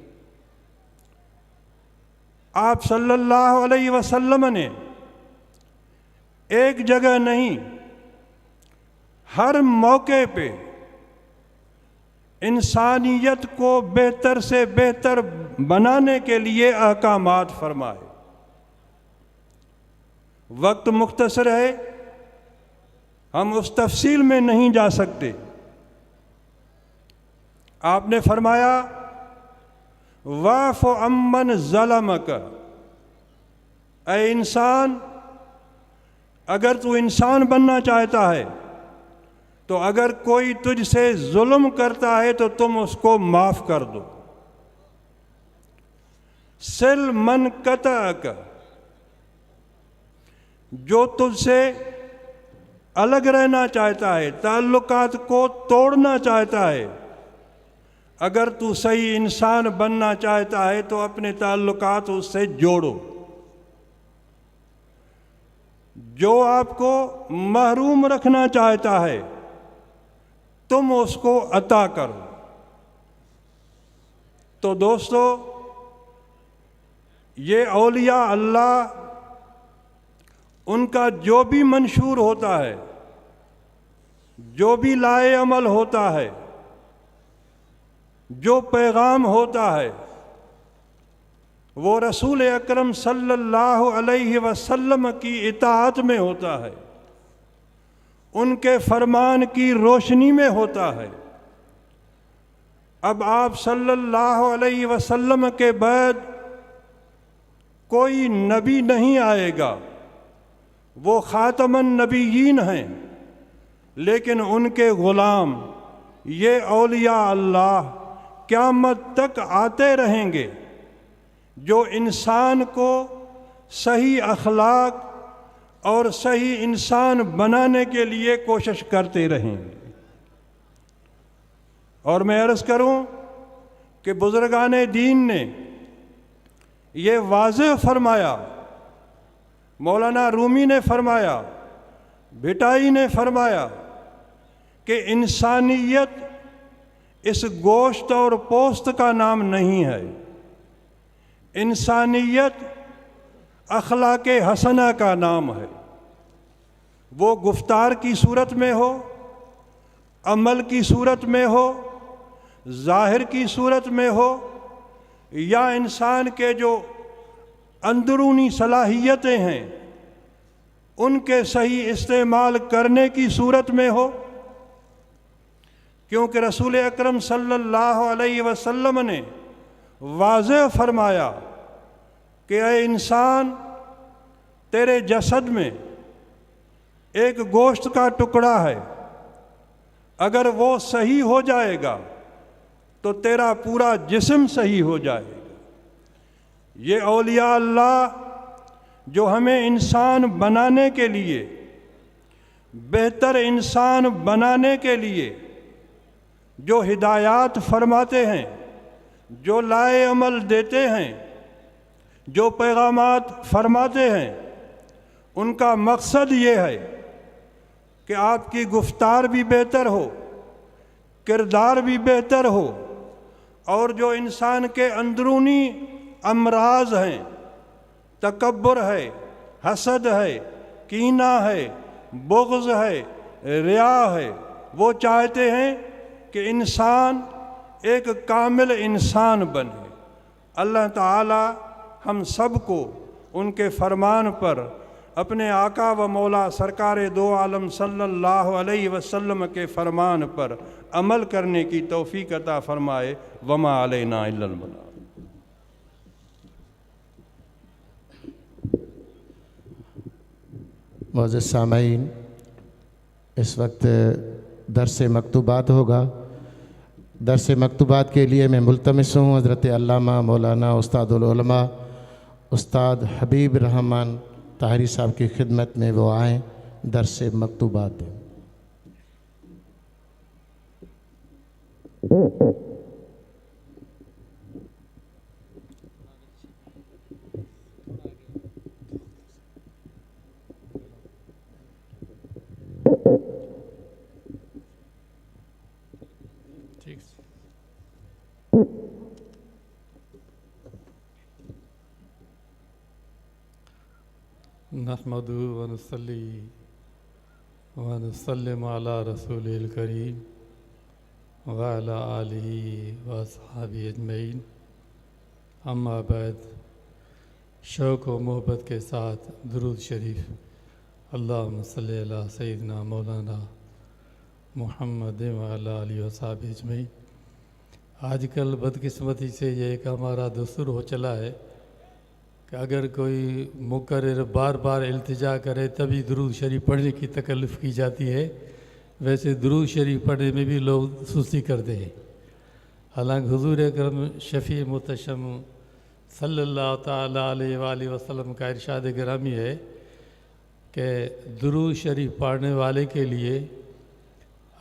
आप सल्लल्लाहु अलैहि वसल्लम ने एक जगह नहीं, हर मौके पे इंसानियत को बेहतर से बेहतर बनाने के लिए अहकामात फरमाए। वक्त मुख्तसर है, हम उस तफसील में नहीं जा सकते। आपने फरमाया वाफ़ अम्मन ज़लमक, ऐ इंसान, अगर तू इंसान बनना चाहता है तो अगर कोई तुझसे जुल्म करता है तो तुम उसको माफ़ कर दो। सिल मन कतअक, जो तुझसे अलग रहना चाहता है, ताल्लुकात को तोड़ना चाहता है, अगर तू सही इंसान बनना चाहता है तो अपने ताल्लुकात उससे जोड़ो। जो आपको महरूम रखना चाहता है तुम उसको अता करो। तो दोस्तों, ये औलिया अल्लाह, उनका जो भी मंशूर होता है, जो भी लाए अमल होता है, जो पैगाम होता है, वो रसूल अकरम सल्लल्लाहु अलैहि वसल्लम की इताअत में होता है, उनके फरमान की रोशनी में होता है। अब आप सल्लल्लाहु अलैहि वसल्लम के बाद कोई नबी नहीं आएगा, वो खातमन नबीयीन हैं, लेकिन उनके ग़ुलाम ये औलिया अल्लाह क़यामत तक आते रहेंगे, जो इंसान को सही अखलाक और सही इंसान बनाने के लिए कोशिश करते रहेंगे। और मैं अर्ज़ करूं कि बुज़ुर्गाने दीन ने ये वाज़ेह फरमाया, मौलाना रूमी ने फरमाया, भिटाई ने फरमाया कि इंसानियत इस गोश्त और पोस्त का नाम नहीं है, इंसानियत अखलाक़े हसना का नाम है। वो गुफ्तार की सूरत में हो, अमल की सूरत में हो, ज़ाहिर की सूरत में हो, या इंसान के जो अंदरूनी सलाहियतें हैं उनके सही इस्तेमाल करने की सूरत में हो। क्योंकि रसूल अकरम सल्लल्लाहु अलैहि वसल्लम ने वाज़ेह फरमाया कि ऐ इंसान, तेरे जसद में एक गोश्त का टुकड़ा है, अगर वो सही हो जाएगा तो तेरा पूरा जिस्म सही हो जाएगा। ये औलिया अल्लाह जो हमें इंसान बनाने के लिए, बेहतर इंसान बनाने के लिए जो हिदायत फरमाते हैं, जो लाए अमल देते हैं, जो पैगामात फरमाते हैं, उनका मकसद ये है कि आपकी गुफ्तार भी बेहतर हो, किरदार भी बेहतर हो, और जो इंसान के अंदरूनी अमराज हैं, तकब्बुर है, हसद है, कीना है, बुग़्ज़ है, रिया है, वो चाहते हैं कि इंसान एक कामिल इंसान बने। अल्लाह ताला हम सबको उनके फरमान पर, अपने आका व मौला सरकार दो आलम सल्लल्लाहु अलैहि वसल्लम के फरमान पर अमल करने की तौफीक अता फरमाए। वमा अलैना इल्लल बलाग। मुअज़्ज़िज़ सामईन, इस वक्त दर्स मकतूबात होगा। दर्स मकतूबात के लिए मैं मुल्तमिस हूँ हज़रत अल्लामा मौलाना उस्तादुल उलमा उस्ताद हबीब रहमान ताहरी साहब की खिदमत में वो आएँ, दर्स मकतूबात दें। नहमदु व नुसल्ली व नुसल्लिम अला रसूलिल करीम। वाला आलिही व अस्हाबी अजमईन। अम्मा बाद, शौक़ व मोहब्बत के साथ दुरूद शरीफ। अल्लाहुम्मा सल्ली अला सय्यिदना मौलाना मुहम्मद व अला आलिहि व अस्हाबी अजमईन। आजकल बदकिस्मती से ये एक हमारा दस्तूर हो चला है कि अगर कोई मुकर्रर बार बार इल्तिजा करे तभी दुरूद शरीफ पढ़ने की तकल्लुफ़ की जाती है। वैसे दुरूद शरीफ पढ़ने में भी लोग सुस्ती करते हैं। हालांकि हुजूर अकरम शफ़ी मुतशम सल्लल्लाहु ताला अलैहि वसल्लम का इरशाद गिरामी है कि दुरूद शरीफ पढ़ने वाले के लिए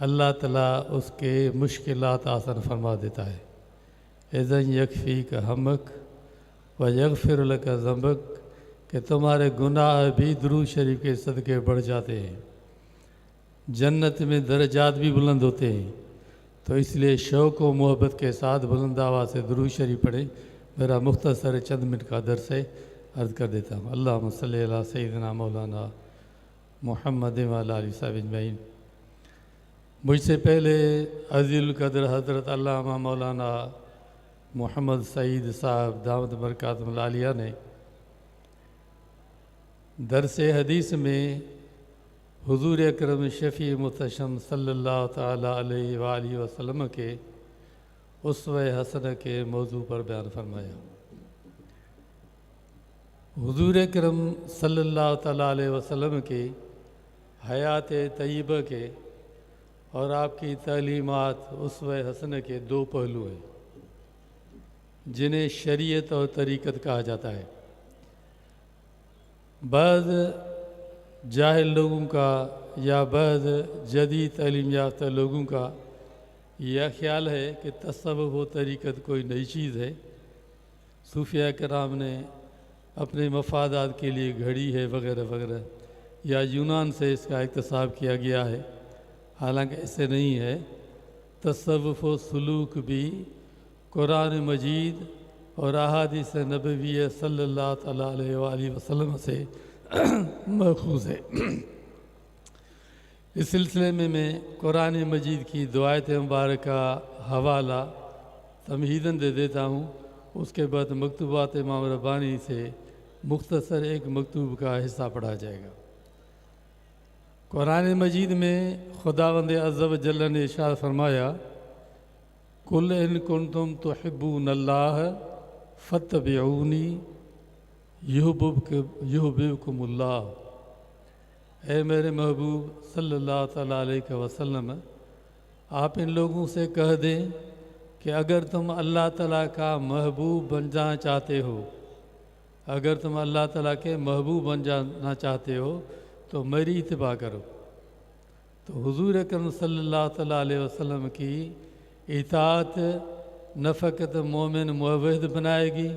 अल्लाह ताला उसके मुश्किलात आसान फरमा देता है। इज़न यकफ़ी का हमक व यगफ़िर लका ज़ंबक, कि तुम्हारे गुनाह भी दुरूद शरीफ के सदक़े बढ़ जाते हैं, जन्नत में दर्जात भी बुलंद होते हैं। तो इसलिए शौक़ व मोहब्बत के साथ बुलंद आवाज़ से दुरूद शरीफ पढ़ें। मेरा मुख्तसर चंद मिनट का दर्स है, अर्ज़ कर देता हूँ। अल्लाहुम्मा सल्ली अला सय्यिदना मौलाना मुहम्मद व अला आलिहि व अजमईन। मुझसे पहले अज़ीज़ुल क़द्र हज़रत अल्लामा मौलाना मोहम्मद सईद साहब दामद बरकातुहुल आलिया ने दरस हदीस में हुजूर अकरम शफ़ी मुतशम सल्लल्लाहु ताला अलैहि व आलिहि वसल्लम के उस्वे हसन के मौजू पर बयान फरमाया। हुजूर अकरम सल्लल्लाहु ताला अलैहि वसल्लम के हयात तय्यबा के और आपकी तालीमात उस्वे हसन के दो पहलू हैं जिन्हें शरीयत और तरीक़त कहा जाता है। बाज़ जाहिल लोगों का या बाज़ जदीद तालीम याफ्ता लोगों का यह ख्याल है कि तसव्वुफ़ व तरीक़त कोई नई चीज़ है, सूफिया कराम ने अपने मफादात के लिए घड़ी है वगैरह वगैरह, या यूनान से इसका इक्तसाब किया गया है। हालांकि ऐसे नहीं है। तसव्वुफ़ व सुलूक भी कुरान मजीद और अहादीस नबविय्या सल्लल्लाहु अलैहि वसल्लम से मख़ूज़ है। इस सिलसिले में मैं कुरान मजीद की दुआयत मुबारक का हवाला तमहीदन दे देता हूँ। उसके बाद मकतूबात इमाम रब्बानी से मुख्तसर एक मकतूब का हिस्सा पढ़ा जाएगा। कुरान मजीद में खुदावंद अज़्ज़ व जल्ल ने इरशाद फरमाया, कुल इन कुंतुम तुहिब्बूनल्लाह फत्तबिऊनी युहब्बुकुमुल्लाह। ऐ मेरे महबूब सल्लल्लाहु ताला अलैहि वसल्लम, आप इन लोगों से कह दें कि अगर तुम अल्लाह ताला का महबूब बन जाना चाहते हो, अगर तुम अल्लाह ताला के महबूब बन जाना चाहते हो तो मेरी इत्तिबा करो। तो हुजूर अकरम सल्लल्लाहु ताला अलैहि वसल्लम की इताअत न फ़क़त मोमिन मुवहिद बनाएगी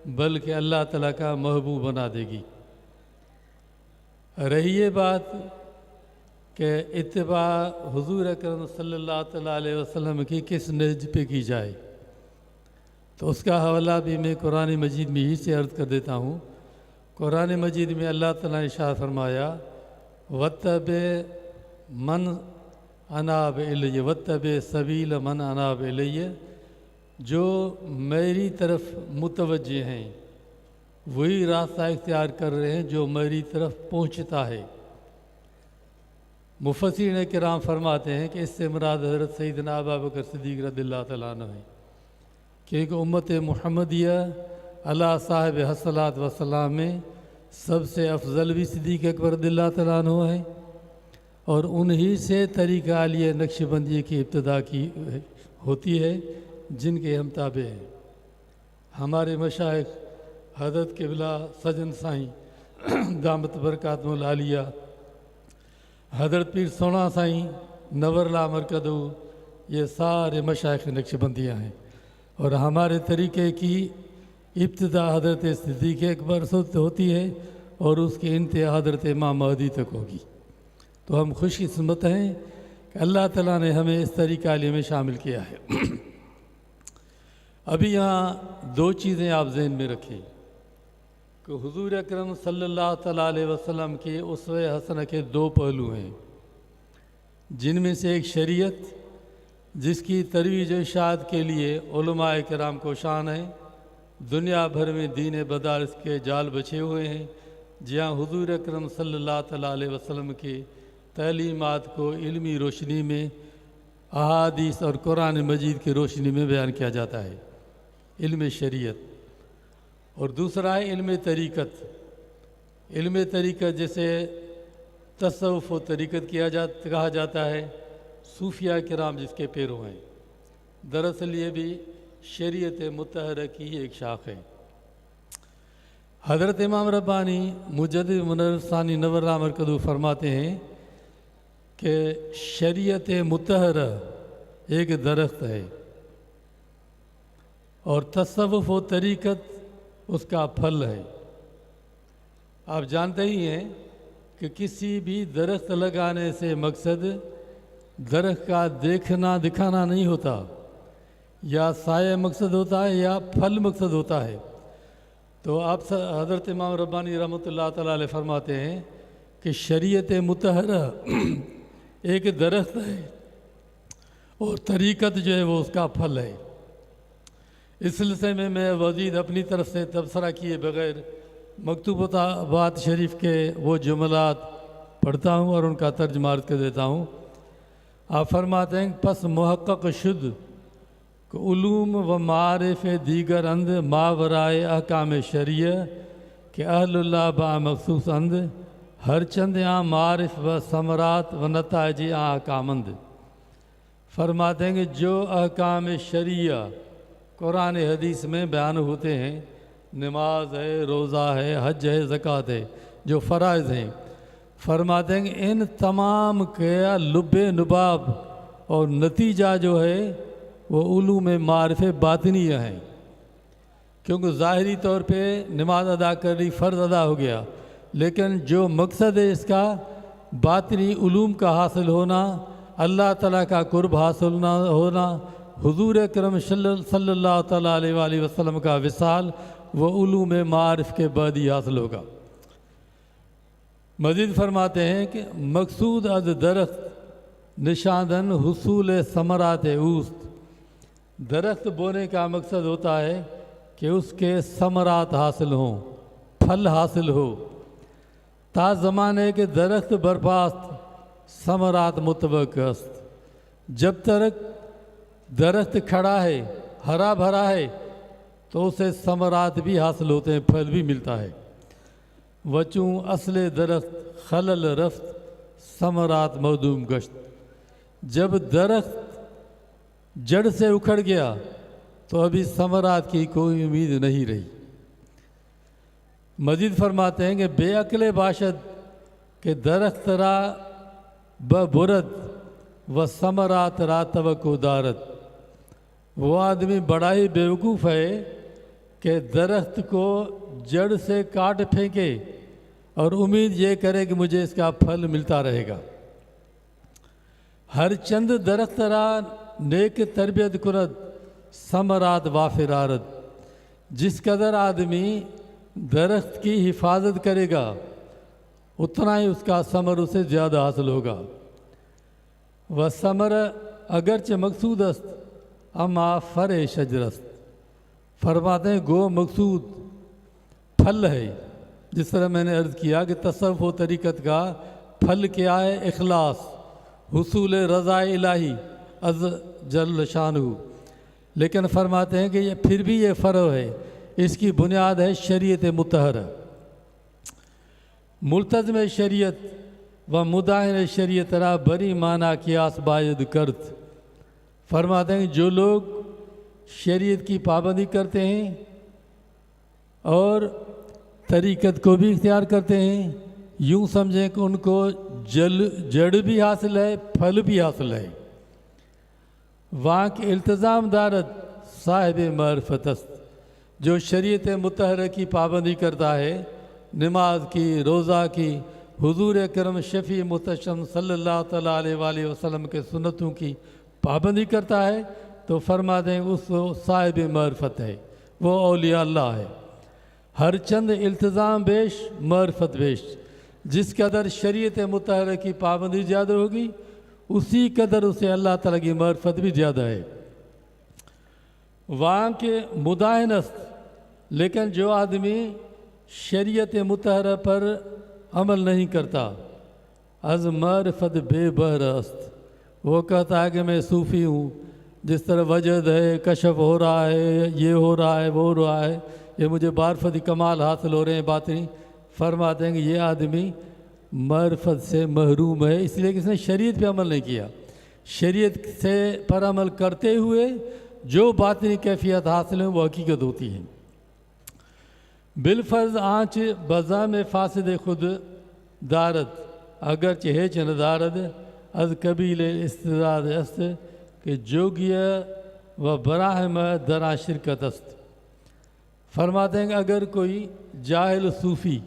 बल्कि अल्लाह ताला का महबूब बना देगी। रही ये बात कि इत्तिबा हुजूर अकरम सल्लल्लाहु ताला अलैहि वसल्लम की किस नहज पे की जाए, तो उसका हवाला भी मैं कुरान मजीद में ही से अर्ज़ कर देता हूँ। कुरान मजीद में अल्लाह ताला ने इरशाद फरमाया, वत्तबे मन अनाब इलैया वत्तबे सबील मन अनाब इलैया, जो मेरी तरफ मुतवज्जे हैं वही रास्ता इख्तियार कर रहे हैं जो मेरी तरफ पहुँचता है। मुफस्सिरीन किराम फरमाते हैं कि इससे मुराद हज़रत सैयदना अबू बकर सिद्दीक़ रज़ियल्लाहु तआला अन्हु है, क्योंकि उम्मत मुहम्मदिया अला साहिब हस्सलात वस्सलाम में सबसे अफजल भी सिद्दीक़ अकबर रज़ियल्लाहु तआला अन्हु है और उन्हीं से तरीक़ा आलिया नक्शबंदी की इब्तिदा की होती है जिनके हम ताबे हैं। हमारे मशाइख हज़रत क़िबला सजन साईं दामत बरकातुहुल आलिया, हज़रत पीर सोना साईं नवरला मरकदू, ये सारे मशाइख नक्शबंदियाँ हैं और हमारे तरीक़े की इब्तिदा हज़रत सिद्दीक़ अकबर से होती है और उसकी इंतहा हज़रत इमाम महदी तक होगी। तो हम खुशकिस्मत हैं कि अल्लाह ताला ने हमें इस तरीक़ा आलिया में शामिल किया है। अभी यहाँ दो चीज़ें आप ज़हन में रखें कि हुजूर अकरम सल्लल्लाहु ताला अलैहि वसल्लम के उसवे हसन के दो पहलू हैं, जिनमें से एक शरीयत जिसकी तजवीज़ व इरशाद के लिए उलमाए किराम को शान है। दुनिया भर में दीन बदारिस के जाल बचे हुए हैं, जहाँ हुजूर अकरम सल्लल्लाहु अलैहि वसल्लम की तालीमात को इल्मी रोशनी में, अहादीस और कुरान मजीद की रोशनी में बयान किया जाता है, इल्म शरीयत। और दूसरा है इल्म तरीक़त। इल्म तरीक़त जैसे तसव्वुफ़ व तरीक़त कहा जाता है, सूफिया किराम जिसके पैरों हैं। दरअसल ये भी शरीयत मुतहरा की एक शाख है। हज़रत इमाम रब्बानी मुजद्दिद मुनव्वर सानी नव्वर मरकज़ू फरमाते हैं कि शरीयत मुतहरा एक दरख्त है और तसव्वुफ़ व तरीक़त उसका फल है। आप जानते ही हैं कि किसी भी दरख्त लगाने से मकसद दरख्त का देखना दिखाना नहीं होता, या साया मकसद होता है या फल मकसद होता है। तो आप हज़रत इमाम रब्बानी रहमतुल्लाह तआला अलैह फरमाते हैं कि शरीयत मुतहरा एक दरख्त है और तरीक़त जो है वो उसका फल है। इस सिलसिले में मैं वजीद अपनी तरफ से तबसरा किए बग़ैर मकतूबात शरीफ के वो जुमलात पढ़ता हूँ और उनका तर्जमा अर्ज़ कर देता हूँ। आप फरमाते हैं पस मुहक्क़क़ शुद्ध उलूम व मारिफ़ दीगर अंद मावराए अहकाम शरिया के अहलुल्लाह बा मखसूस अंद हर चंद यहाँ मारिफ़ व समरात व नताज अहकामंद। फरमाते हैं कि जो अहकाम शरिया कुरान हदीस में बयान होते हैं, नमाज है, रोज़ा है, हज है, ज़कात है, जो फ़राइज़ हैं, फरमाते हैं कि इन तमाम का लुब्बे नुबाब और नतीजा जो है वो उलूम मारिफ़ बातिनिया हैं। क्योंकि ज़ाहिरी तौर पे नमाज अदा कर ली, फ़र्ज़ अदा हो गया, लेकिन जो मकसद है इसका बातिनी उलूम का हासिल होना, अल्लाह ताला का कुर्ब हासिल होना, हुजूर अकरम सल्लल्लाहु अलैहि वसल्लम का विसाल, वो उलूम मारिफ़ के बाद ही हासिल होगा। मज़ीद फरमाते हैं कि मकसूद अद दरख्त निशादन हुसूल समरात उस्त। दरख्त बोने का मकसद होता है कि उसके समरात हासिल हों, फल हासिल हो। ता ज़माने के दरख्त बर्पास्त समरात मुतवक्कस्त। जब तक दरख्त खड़ा है, हरा भरा है, तो उसे समरात भी हासिल होते हैं, फल भी मिलता है। वचूँ असले दरख्त खलल रफ्त समरात मौदूम गश्त। जब दरख्त जड़ से उखड़ गया तो अभी समरात की कोई उम्मीद नहीं रही। मजीद फरमाते हैं कि बेअक्ल बाशद के दरख्त रा बुरद व समरात रा तवक्को दारत। वो आदमी बड़ा ही बेवकूफ़ है कि दरख्त को जड़ से काट फेंके और उम्मीद ये करे कि मुझे इसका फल मिलता रहेगा। हर चंद दरख्त रा नेक तरबियत कुरत समरात वाफिरारत। जिस कदर आदमी दरख्त की हिफाजत करेगा उतना ही उसका समर उसे ज़्यादा हासिल होगा। वह समर अगरचे मकसूद अस्त अमा फ़र शजरस्त। फरमाते हैं गो मकसूद फल है। जिस तरह मैंने अर्ज़ किया कि तसव्वुफ़ व तरीक़त का फल क्या है? इखलास, हुसूल रज़ा इलाही अज़ जल शानहू। लेकिन फरमाते हैं कि ये फिर भी ये फ़र्क़ है, इसकी बुनियाद है शरीयत मुतहरा। मुल्तज़िम शरीयत व मुदाहिन शरीयत रा बरी माना कियास बायद करत। फरमाते हैं जो लोग शरीयत की पाबंदी करते हैं और तरीक़त को भी इख्तियार करते हैं, यूँ समझें कि उनको जड़ भी हासिल है, फल भी हासिल है। वहाँ के इल्तिज़ाम दारत साहिब मारिफ़तस्त। जो शरीयत मुतहरा की पाबंदी करता है, नमाज की, रोज़ा की, हुजूर अकरम शफ़ी मुहतशम सल्लल्लाहु अलैहि वसल्लम के सुन्नतों की पाबंदी करता है, तो फरमा दें उस साहिब मारिफ़त है, वो औलिया अल्लाह है। हर चंद इल्तिज़ाम बेश मारिफ़त बेश। जिस कदर शरीयत मुतहरा की पाबंदी ज़्यादा होगी उसी कदर उसे अल्लाह ताला की मार्फत भी ज़्यादा है। वहाँ के मुदाहनस्त, लेकिन जो आदमी शरीयत मुतहरा पर अमल नहीं करता, अज मार्फत बेबहरस्त, वो कहता है कि मैं सूफ़ी हूँ, जिस तरह वजद है, कशफ हो रहा है, ये हो रहा है, वो हो रहा है, ये मुझे मार्फती कमाल हासिल हो रहे हैं, बातें फरमाते हैं कि ये आदमी मार्फत से महरूम है, इसलिए कि इसने शरीयत पे अमल नहीं किया। शरीयत से पर अमल करते हुए जो बातनी कैफियत हासिल है वो हकीकत होती है। बिलफर्ज आँच बजा में फासद खुद दारद, अगर चहे चन दारद अज कबील इस्तिदाद अस्त कि जोगिय व बराहम दरा शिरकत अस्त। फरमाते हैं कि अगर कोई जाहिल सूफ़ी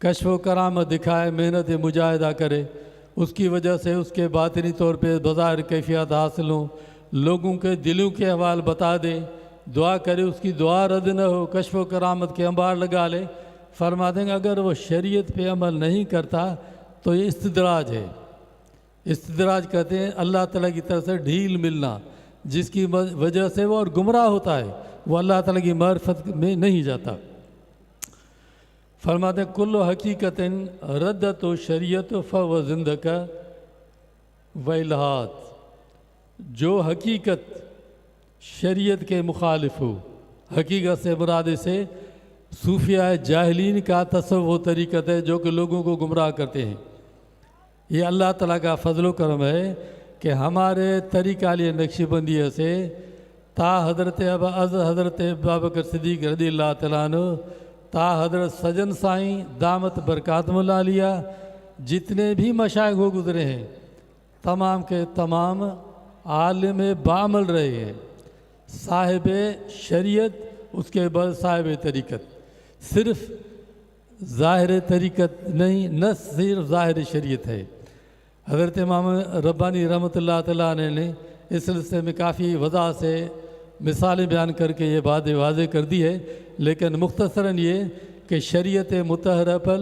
कश्फ करामत दिखाए, मेहनत मुजाहिदा करे, उसकी वजह से उसके बातनी तौर पे बज़ाहिर कैफियत हासिल हो, लोगों के दिलों के अहवाल बता दे, दुआ करे, उसकी दुआ रद्द न हो, कश्फ करामत के अंबार लगा ले। फरमा देंगे अगर वो शरीयत पे अमल नहीं करता तो ये इस्तिदराज है। इस्तिदराज कहते हैं अल्लाह ताला की तरफ से ढील मिलना, जिसकी वजह से वो और गुमराह होता है, वो अल्लाह ताला की मार्फत में नहीं जाता। फरमाते कुल्लो हकीकत रद्दत व शरीयत फ़व ज़िंदका वैलहात, जो हकीकत शरीयत के मुखालिफ हो, हकीकत से मुराद से सूफिया जाहिलीन का तसव्वुफ़ तरीक़त है जो कि लोगों को गुमराह करते हैं। ये अल्लाह ताला का फजल करम है कि हमारे तरीक़ा लिए नक्शबंदी से ता हज़रत हज़रत अबू बकर सिद्दीक़ रज़ियल्लाहु तआला अन्हु, ता हज़रत सजन साईं दामत बरकातुहुल आलिया, जितने भी मशाइख हो गुज़रे हैं तमाम के तमाम आलिम बामल रहे हैं, साहिब शरीयत, उसके बाद साहिब तरीक़त। सिर्फ ज़ाहिर तरीक़त नहीं, न सिर्फ ज़ाहिर शरीयत है। हज़रत इमाम रब्बानी रहमतुल्लाह तआला ने इस सिलसिले में काफ़ी वज़ाह से मिसालें बयान करके ये बात वाज़ेह कर दी है, लेकिन मुख्तसरन ये कि शरीयत मुतहरा पर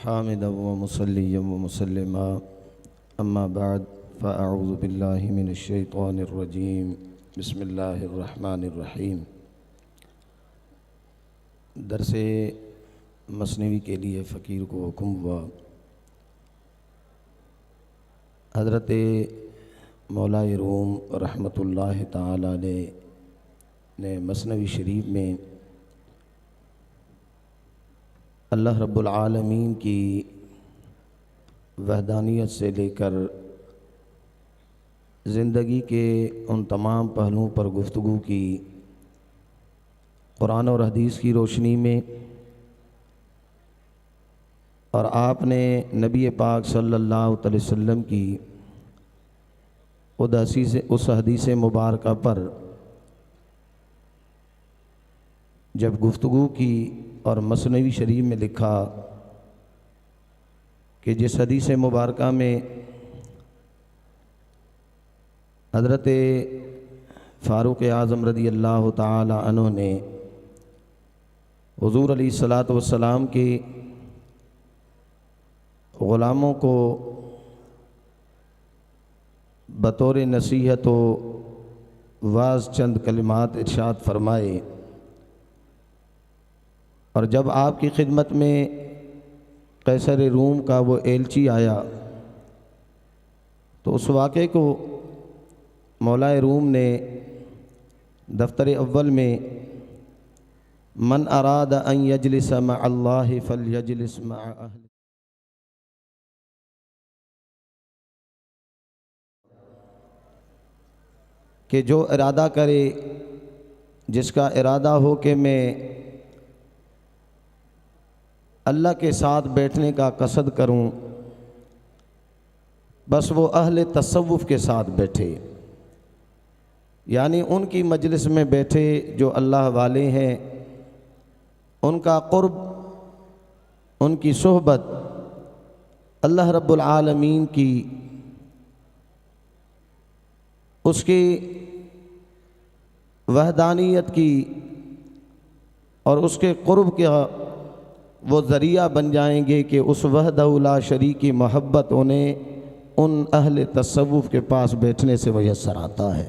हामिदा व मुसल्लियम व मुसल्लिमा अम्मा बाद फ़अऊज़ु बिल्लाहि मिनश्शैतानिर्रजीम बिस्मिल्लाहिर्रहमानिर्रहीम। दरसे मसनवी के लिए फ़कीर को हुक्म हुआ, हज़रत मौलाए रूम रहमतुल्लाह ताला अलैह ने मसनवी शरीफ में अल्लाह रब्बुल आलमीन की वहदानियत से लेकर ज़िंदगी के उन तमाम पहलुओं पर गुफ्तगू की, कुरान और हदीस की रोशनी में, और आपने नबी पाक सल्लल्लाहु अलैहि वसल्लम की उस हदीस मुबारका पर जब गुफ्तगू की और मसनवी शरीफ में लिखा कि जिस हदीस मुबारका में हज़रत फ़ारूक़ आज़म रज़ी अल्लाह ताला अन्हु ने हुज़ूर अलैहिस्सलातु वस्सलाम के ग़ुलामों को बतौर नसीहत व वाज़ चंद कलिमात इरशाद फरमाए। और जब आपकी खिदमत में कैसर रूम का वो एलची आया तो उस वाक़े को मौलाए रूम ने दफ्तर अव्वल में मन अराद अन यजलिस मा अल्लाह फल यजलिस मा अहल, कि जो इरादा करे, जिसका इरादा हो कि मैं अल्लाह के साथ बैठने का कसद करूं, बस वो अहले तसव्वुफ़ के साथ बैठे, यानी उनकी मजलिस में बैठे जो अल्लाह वाले हैं, उनका क़ुर्ब, उनकी सोहबत अल्लाह रब्बुल आलमीन की उसकी वहदानियत की और उसके क़ुर्ब का वो ज़रिया बन जाएंगे कि उस वहदहु ला शरीक की मोहब्बत उन्हें उन अहले तसव्वुफ़ के पास बैठने से मैसर आता है।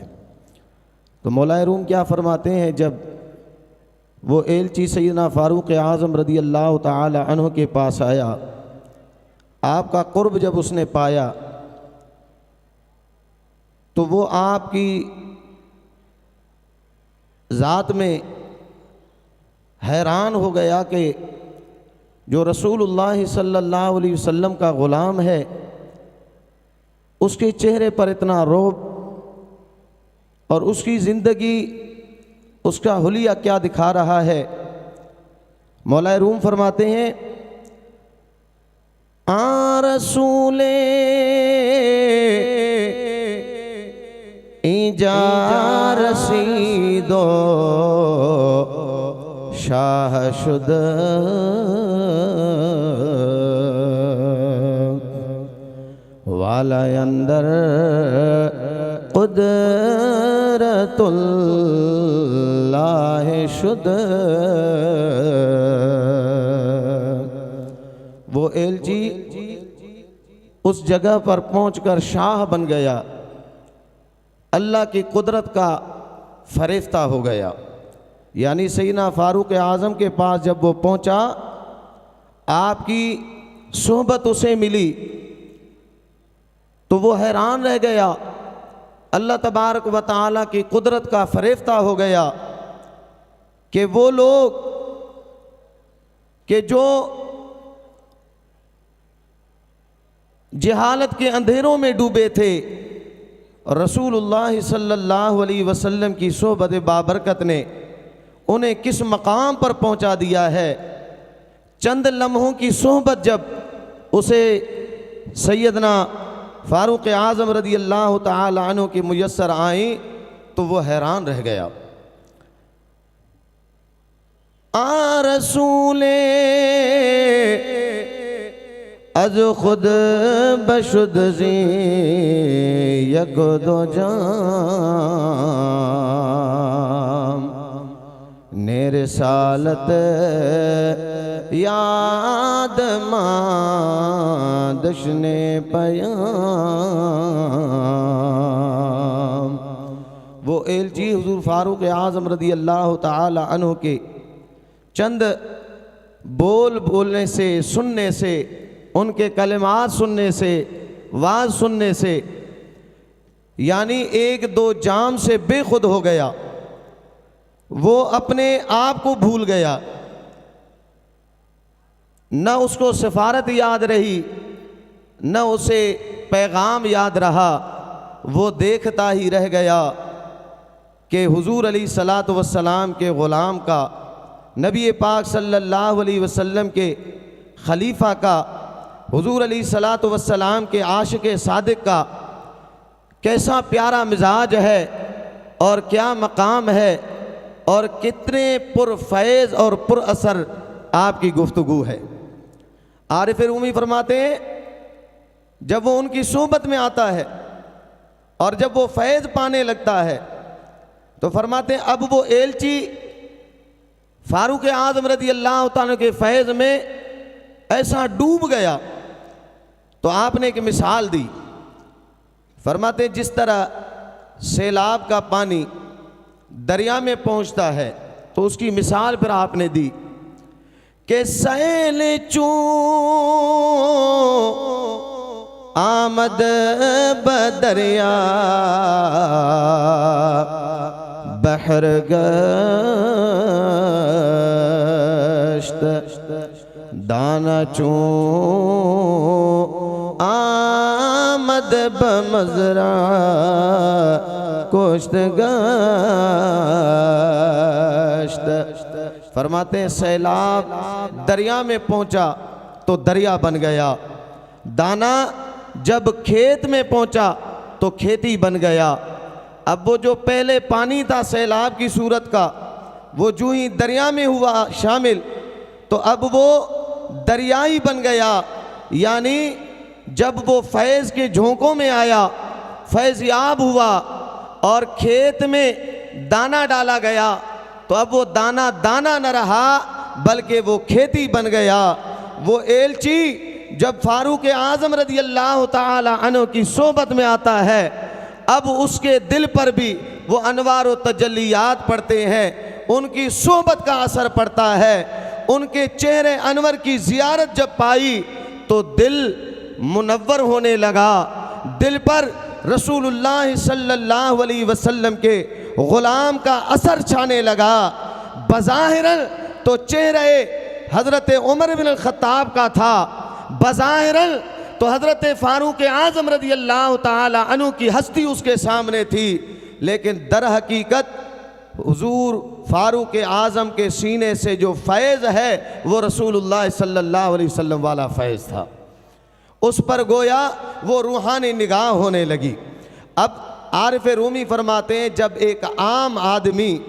तो मौलाए रूम क्या फरमाते हैं, जब वो एलची सैयदना फ़ारूक़ आज़म रज़ी अल्लाह ताला अन्हु के पास आया, आपका क़ुर्ब जब उसने पाया तो वो आपकी ज़ात में हैरान हो गया कि जो रसूलुल्लाह सल्लल्लाहु अलैहि वसल्लम का ग़ुलाम है, उसके चेहरे पर इतना रौब और उसकी ज़िंदगी, उसका हुलिया क्या दिखा रहा है। मौलाए रूम फरमाते हैं, आ रसूले इजा रसीदो शाह शुद वाला अंदर कुदरतुल्लाह शुद। वो एलची उस जगह पर पहुंचकर शाह बन गया, अल्लाह की कुदरत का फरिश्ता हो गया। यानी सैयदना फ़ारूक़ आज़म के पास जब वो पहुंचा, आपकी सोहबत उसे मिली तो वो हैरान रह गया, अल्लाह तबारक व तआला की कुदरत का फरिश्ता हो गया कि वो लोग कि जो जहालत के अंधेरों में डूबे थे, रसूलुल्लाह सल्लल्लाहु अलैहि वसल्लम की सोहबत बाबरकत ने उन्हें किस मकाम पर पहुंचा दिया है। चंद लम्हों की सोहबत जब उसे सैयदना फ़ारूक़ आज़म रज़ी अल्लाह ताला अन्हु की मुयस्सर आई तो वो हैरान रह गया। आ रसूले अज खुद बशुद जी यक दो जाम नेर सालत याद दशने पयाम। वो एलची हुज़ूर फ़ारूक़ आज़म रज़ी अल्लाह ताला अन्हु के चंद बोल बोलने से, सुनने से, उनके कलिमात सुनने से, वाज सुनने से, यानी एक दो जाम से बेखुद हो गया। वो अपने आप को भूल गया, न उसको सफारत याद रही, न उसे पैगाम याद रहा। वो देखता ही रह गया कि हुजूर अलैहिस्सलातु वस्सलाम के ग़ुलाम का, नबी पाक सल्लल्लाहु अलैहि वसल्लम के खलीफा का, हुजूर अलैहिस्सलातु वस्सलाम के आशिक सादिक का कैसा प्यारा मिजाज है और क्या मकाम है और कितने पुरफैज़ और पुरअसर आपकी गुफ्तगू है। आरिफ रूमी फरमाते हैं, जब वो उनकी सोहबत में आता है और जब वो फैज़ पाने लगता है तो फरमाते हैं अब वो एलची फारूक आज़म रज़ी अल्लाह तआला के फैज़ में ऐसा डूब गया। तो आपने एक मिसाल दी, फरमाते हैं जिस तरह सैलाब का पानी दरिया में पहुंचता है तो उसकी मिसाल फिर आपने दी कि सैल चू आमद बदरिया बहर गश्त दाना चू आमद बमज़रा कोश्त गश्त। फरमाते हैं सैलाब दरिया में पहुंचा तो दरिया बन गया, दाना जब खेत में पहुंचा तो खेती बन गया। अब वो जो पहले पानी था सैलाब की सूरत का, वो जो ही दरिया में हुआ शामिल तो अब वो दरियाई बन गया। यानी जब वो फैज़ के झोंकों में आया, फैज़ याब हुआ और खेत में दाना डाला गया तो अब वो दाना दाना न रहा बल्कि वो खेती बन गया। वो एलची जब फारूक आज़म रज़ी अल्लाह तआला अन्हु की सोबत में आता है, अब उसके दिल पर भी वो अनवार व तजल्लियात पड़ते हैं, उनकी सोबत का असर पड़ता है। उनके चेहरे अनवर की ज़ियारत जब पाई तो दिल मुनव्वर होने लगा, दिल पर रसूलुल्लाह सल्लल्लाहु अलैहि वसल्लम के ग़ुलाम का असर छाने लगा। बज़ाहिरन तो चेहरे हज़रत उमर बिन ख़त्ताब का था, बज़ाहिरन तो हज़रत फ़ारूक आज़म रज़ी अल्लाह तआला अन्हु की हस्ती उसके सामने थी, लेकिन दर हकीकत हुज़ूर फ़ारूक आज़म के सीने से जो फैज़ है वो रसूलुल्लाह सल्लल्लाहु अलैहि वसल्लम वाला फैज़ था। उस पर गोया वो रूहानी निगाह होने लगी। अब आरिफ रूमी फरमाते हैं जब एक आम आदमी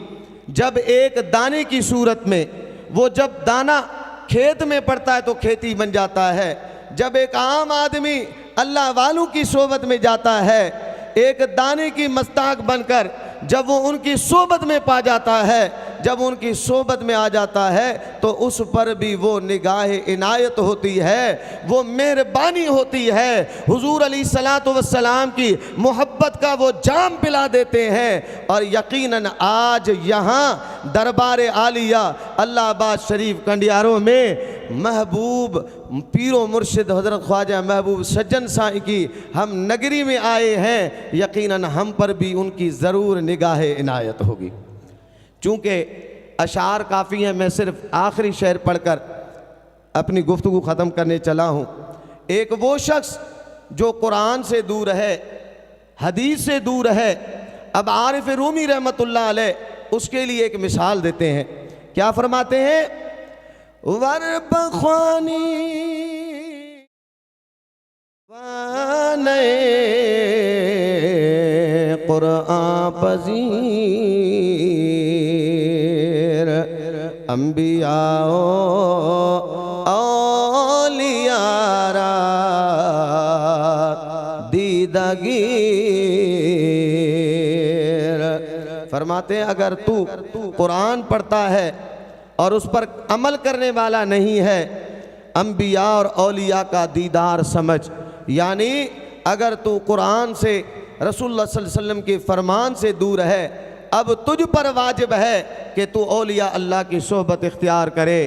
जब एक दाने की सूरत में, वो जब दाना खेत में पड़ता है तो खेती बन जाता है, जब एक आम आदमी अल्लाह वालों की सोबत में जाता है, एक दाने की मस्ताक बनकर जब वो उनकी सोबत में पा जाता है, जब उनकी सोबत में आ जाता है तो उस पर भी वो निगाह इनायत होती है, वो मेहरबानी होती है। हुजूर अलैहिस्सलातु वस्सलाम की मोहब्बत का वो जाम पिला देते हैं। और यकीनन आज यहाँ दरबार आलिया अल्लाहाबाद शरीफ कंडियारों में महबूब पीरो मुर्शिद हज़रत ख्वाजा महबूब सज्जन साईं की हम नगरी में आए हैं, यकीनन हम पर भी उनकी ज़रूर निगाह इनायत होगी। चूँकि अशार काफ़ी हैं, मैं सिर्फ आखिरी शेर पढ़कर अपनी गुफ्तगू ख़त्म करने चला हूँ। एक वो शख्स जो कुरान से दूर है, हदीस से दूर है, अब आरिफ रूमी रहमतुल्लाह अलैह उसके लिए एक मिसाल देते हैं। क्या फरमाते हैं? वर बख्वानी वाने कुरान पज़ीर अंबियाओ औलियारा दीदगीर। फरमाते हैं अगर तू कुरान पढ़ता है और उस पर अमल करने वाला नहीं है, अंबिया और औलिया का दीदार समझ। यानी अगर तू कुरान से रसूलुल्लाह सल्लल्लाहु अलैहि वसल्लम के फरमान से दूर है, अब तुझ पर वाजिब है कि तू औलिया अल्लाह की सोबत इख्तियार करे,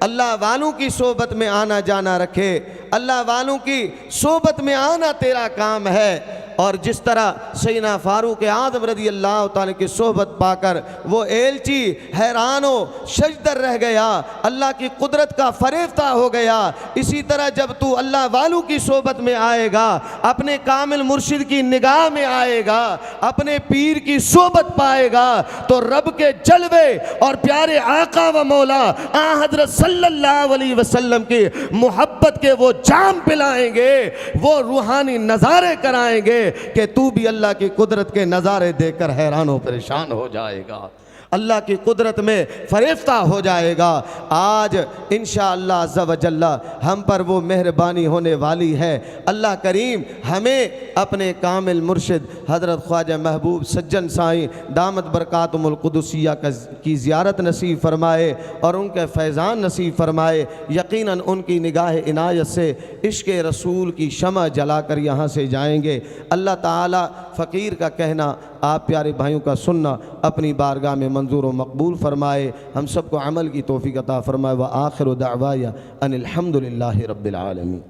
अल्लाह वालों की सोबत में आना जाना रखे, अल्लाह वालों की सोबत में आना तेरा काम है। और जिस तरह सैयदना फारूक आज़म रज़ी अल्लाह ताला की सोहबत पाकर वो एलची हैरान हो सजदर रह गया, अल्लाह की कुदरत का फरेफ्ता हो गया, इसी तरह जब तू अल्लाह वालों की सोहबत में आएगा, अपने कामिल मुर्शिद की निगाह में आएगा, अपने पीर की सोहबत पाएगा, तो रब के जलवे और प्यारे आका व मौला हज़रत सल्लल्लाहु अलैहि वसल्लम की मोहब्बत के वो जाम पिलाएंगे, वो रूहानी नज़ारे कराएंगे कि तू भी अल्लाह की कुदरत के नज़ारे देखकर हैरान हो परेशान हो जाएगा। अल्लाह की कुदरत में फरेफ्ता हो जाएगा। आज इंशाअल्लाह अज़्ज़ा व जल्ला हम पर वो मेहरबानी होने वाली है। अल्लाह करीम हमें अपने कामिल मुर्शिद हज़रत ख्वाजा महबूब सज्जन साईं दामत बरकातुमुल कुदुसिया की ज़ियारत नसीब फ़रमाए और उनके फैज़ान नसीब फ़रमाए। यकीनन उनकी निगाह इनायत से इश्क़ रसूल की शमा जलाकर यहाँ से जाएंगे। अल्लाह ताला फ़कीर का कहना आप प्यारे भाइयों का सुनना अपनी बारगाह में मंजूर व मकबूल फ़रमाए। हम सबको अमल की तौफ़ीक़ अता फ़रमाए। व आखिर दावाया अनिल हम्दुलिल्लाहि रब्बिल आलमीन।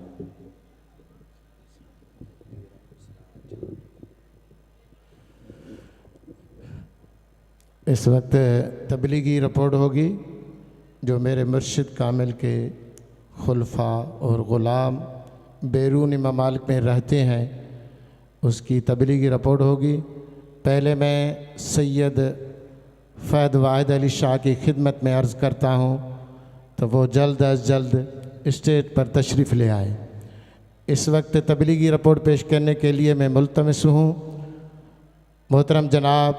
इस वक्त तबलीगी रिपोर्ट होगी जो मेरे मुर्शिद कामिल के खुलफा और ग़ुलाम बैरूनी ममालिक में रहते हैं, उसकी तबलीगी रिपोर्ट होगी। पहले मैं सैयद फ़ैद वाहिद अली शाह की खिदमत में अर्ज़ करता हूँ तो वो जल्द अज जल्द स्टेज पर तशरीफ़ ले आए। इस वक्त तबलीगी रिपोर्ट पेश करने के लिए मैं मुल्तमिस हूँ मोहतरम जनाब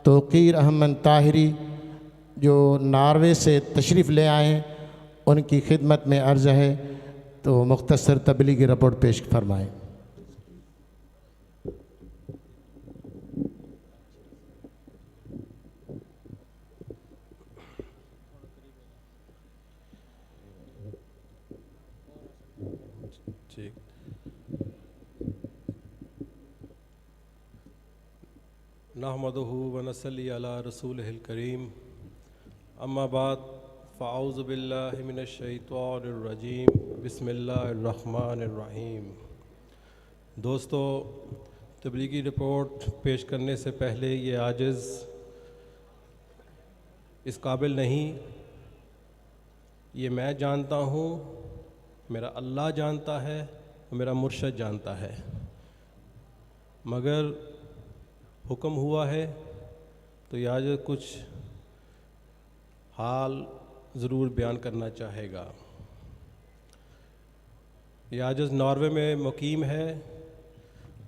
तौक़ीर अहमद ताहिरी जो नॉर्वे से तशरीफ़ ले आए, उनकी खिदमत में अर्ज़ है तो मुख्तसर तबलीगी रिपोर्ट पेश फरमाएँ। नहमदुहु व नसल्ली अला रसूलिहिल करीम अम्मा बाद फ़अऊज़ु बिल्लाहि मिनश शैतानिर रजीम बिस्मिल्लाहिर रहमानिर रहीम। दोस्तों, तबलीगी रिपोर्ट पेश करने से पहले ये आजिज़ इस काबिल नहीं, ये मैं जानता हूँ, मेरा अल्लाह जानता है और मेरा मुर्शद जानता है, मगर हुक्म हुआ है तो ये आज कुछ हाल ज़रूर बयान करना चाहेगा। ये आजिज़ नॉर्वे में मुकीम है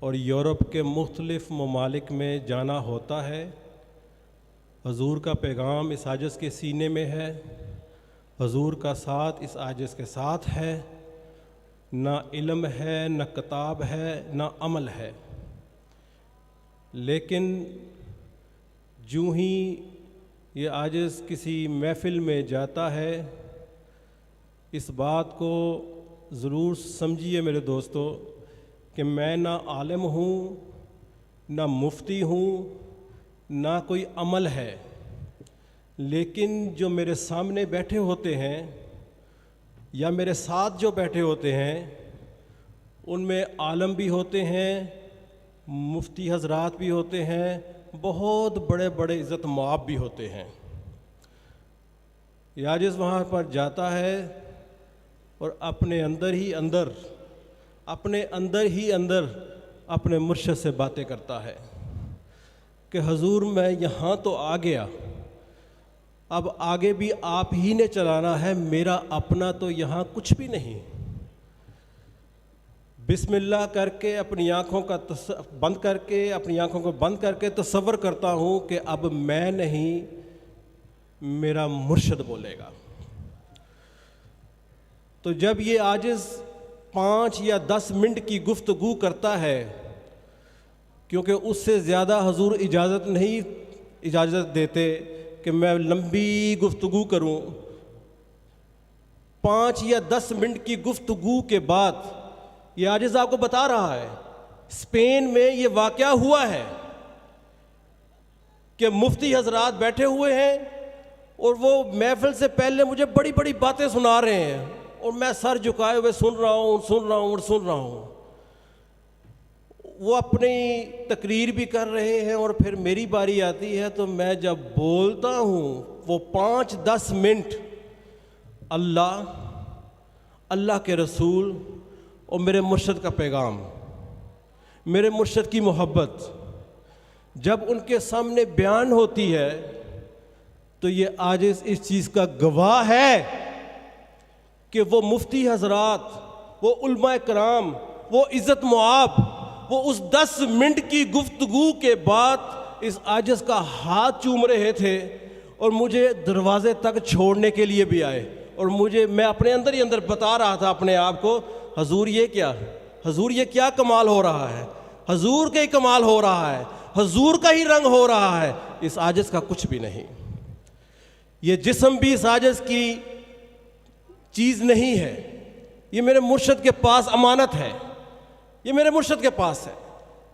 और यूरोप के मुख्तलिफ़ ममालिक में जाना होता है। हजूर का पैगाम इस आजिज़ के सीने में है, हजूर का साथ इस आजिज़ के साथ है। ना इल्म है, ना किताब है, ना अमल है, लेकिन जूँ ही ये आजिज़ किसी महफ़िल में जाता है, इस बात को ज़रूर समझिए मेरे दोस्तों कि मैं ना आलिम हूँ, ना मुफ्ती हूँ, ना कोई अमल है, लेकिन जो मेरे सामने बैठे होते हैं या मेरे साथ जो बैठे होते हैं उनमें आलम भी होते हैं, मुफ्ती हजरात भी होते हैं, बहुत बड़े बड़े इज़्ज़त मुआब भी होते हैं। याजिज़ वहाँ पर जाता है और अपने अंदर ही अंदर अपने मुर्शिद से बातें करता है कि हजूर मैं यहाँ तो आ गया, अब आगे भी आप ही ने चलाना है, मेरा अपना तो यहाँ कुछ भी नहीं। बिस्मिल्लाह करके अपनी आँखों को बंद करके तसव्वुर करता हूँ कि अब मैं नहीं, मेरा मुर्शिद बोलेगा। तो जब ये आजिज़ 5 या 10 मिनट की गुफ्तगू करता है, क्योंकि उससे ज़्यादा हुजूर इजाज़त देते कि मैं लंबी गुफ्तगू करूँ, 5 या 10 मिनट की गुफ्तगू के बाद ये आजिज़ आपको बता रहा है स्पेन में ये वाक़या हुआ है कि मुफ्ती हजरात बैठे हुए हैं और वो महफिल से पहले मुझे बड़ी बड़ी बातें सुना रहे हैं और मैं सर झुकाए हुए सुन रहा हूँ। वो अपनी तकरीर भी कर रहे हैं और फिर मेरी बारी आती है तो मैं जब बोलता हूँ वो 5-10 मिनट अल्लाह के रसूल और मेरे मुर्शिद का पैगाम, मेरे मुर्शिद की मोहब्बत जब उनके सामने बयान होती है तो ये आजिज़ इस चीज़ का गवाह है कि वो मुफ्ती हजरात, वो उलमा कराम, वो इज़्ज़त मुआब, वो उस 10 मिनट की गुफ्तगू के बाद इस आजिज़ का हाथ चूम रहे थे और मुझे दरवाजे तक छोड़ने के लिए भी आए, और मैं अपने अंदर ही अंदर बता रहा था अपने आप को, हजूर ये क्या, हजूर ये क्या कमाल हो रहा है, हजूर का ही कमाल हो रहा है, हजूर का ही रंग हो रहा है, इस आजिज़ का कुछ भी नहीं। ये जिस्म भी इस आजिज़ की चीज़ नहीं है, ये मेरे मुर्शद के पास अमानत है, ये मेरे मुर्शद के पास है।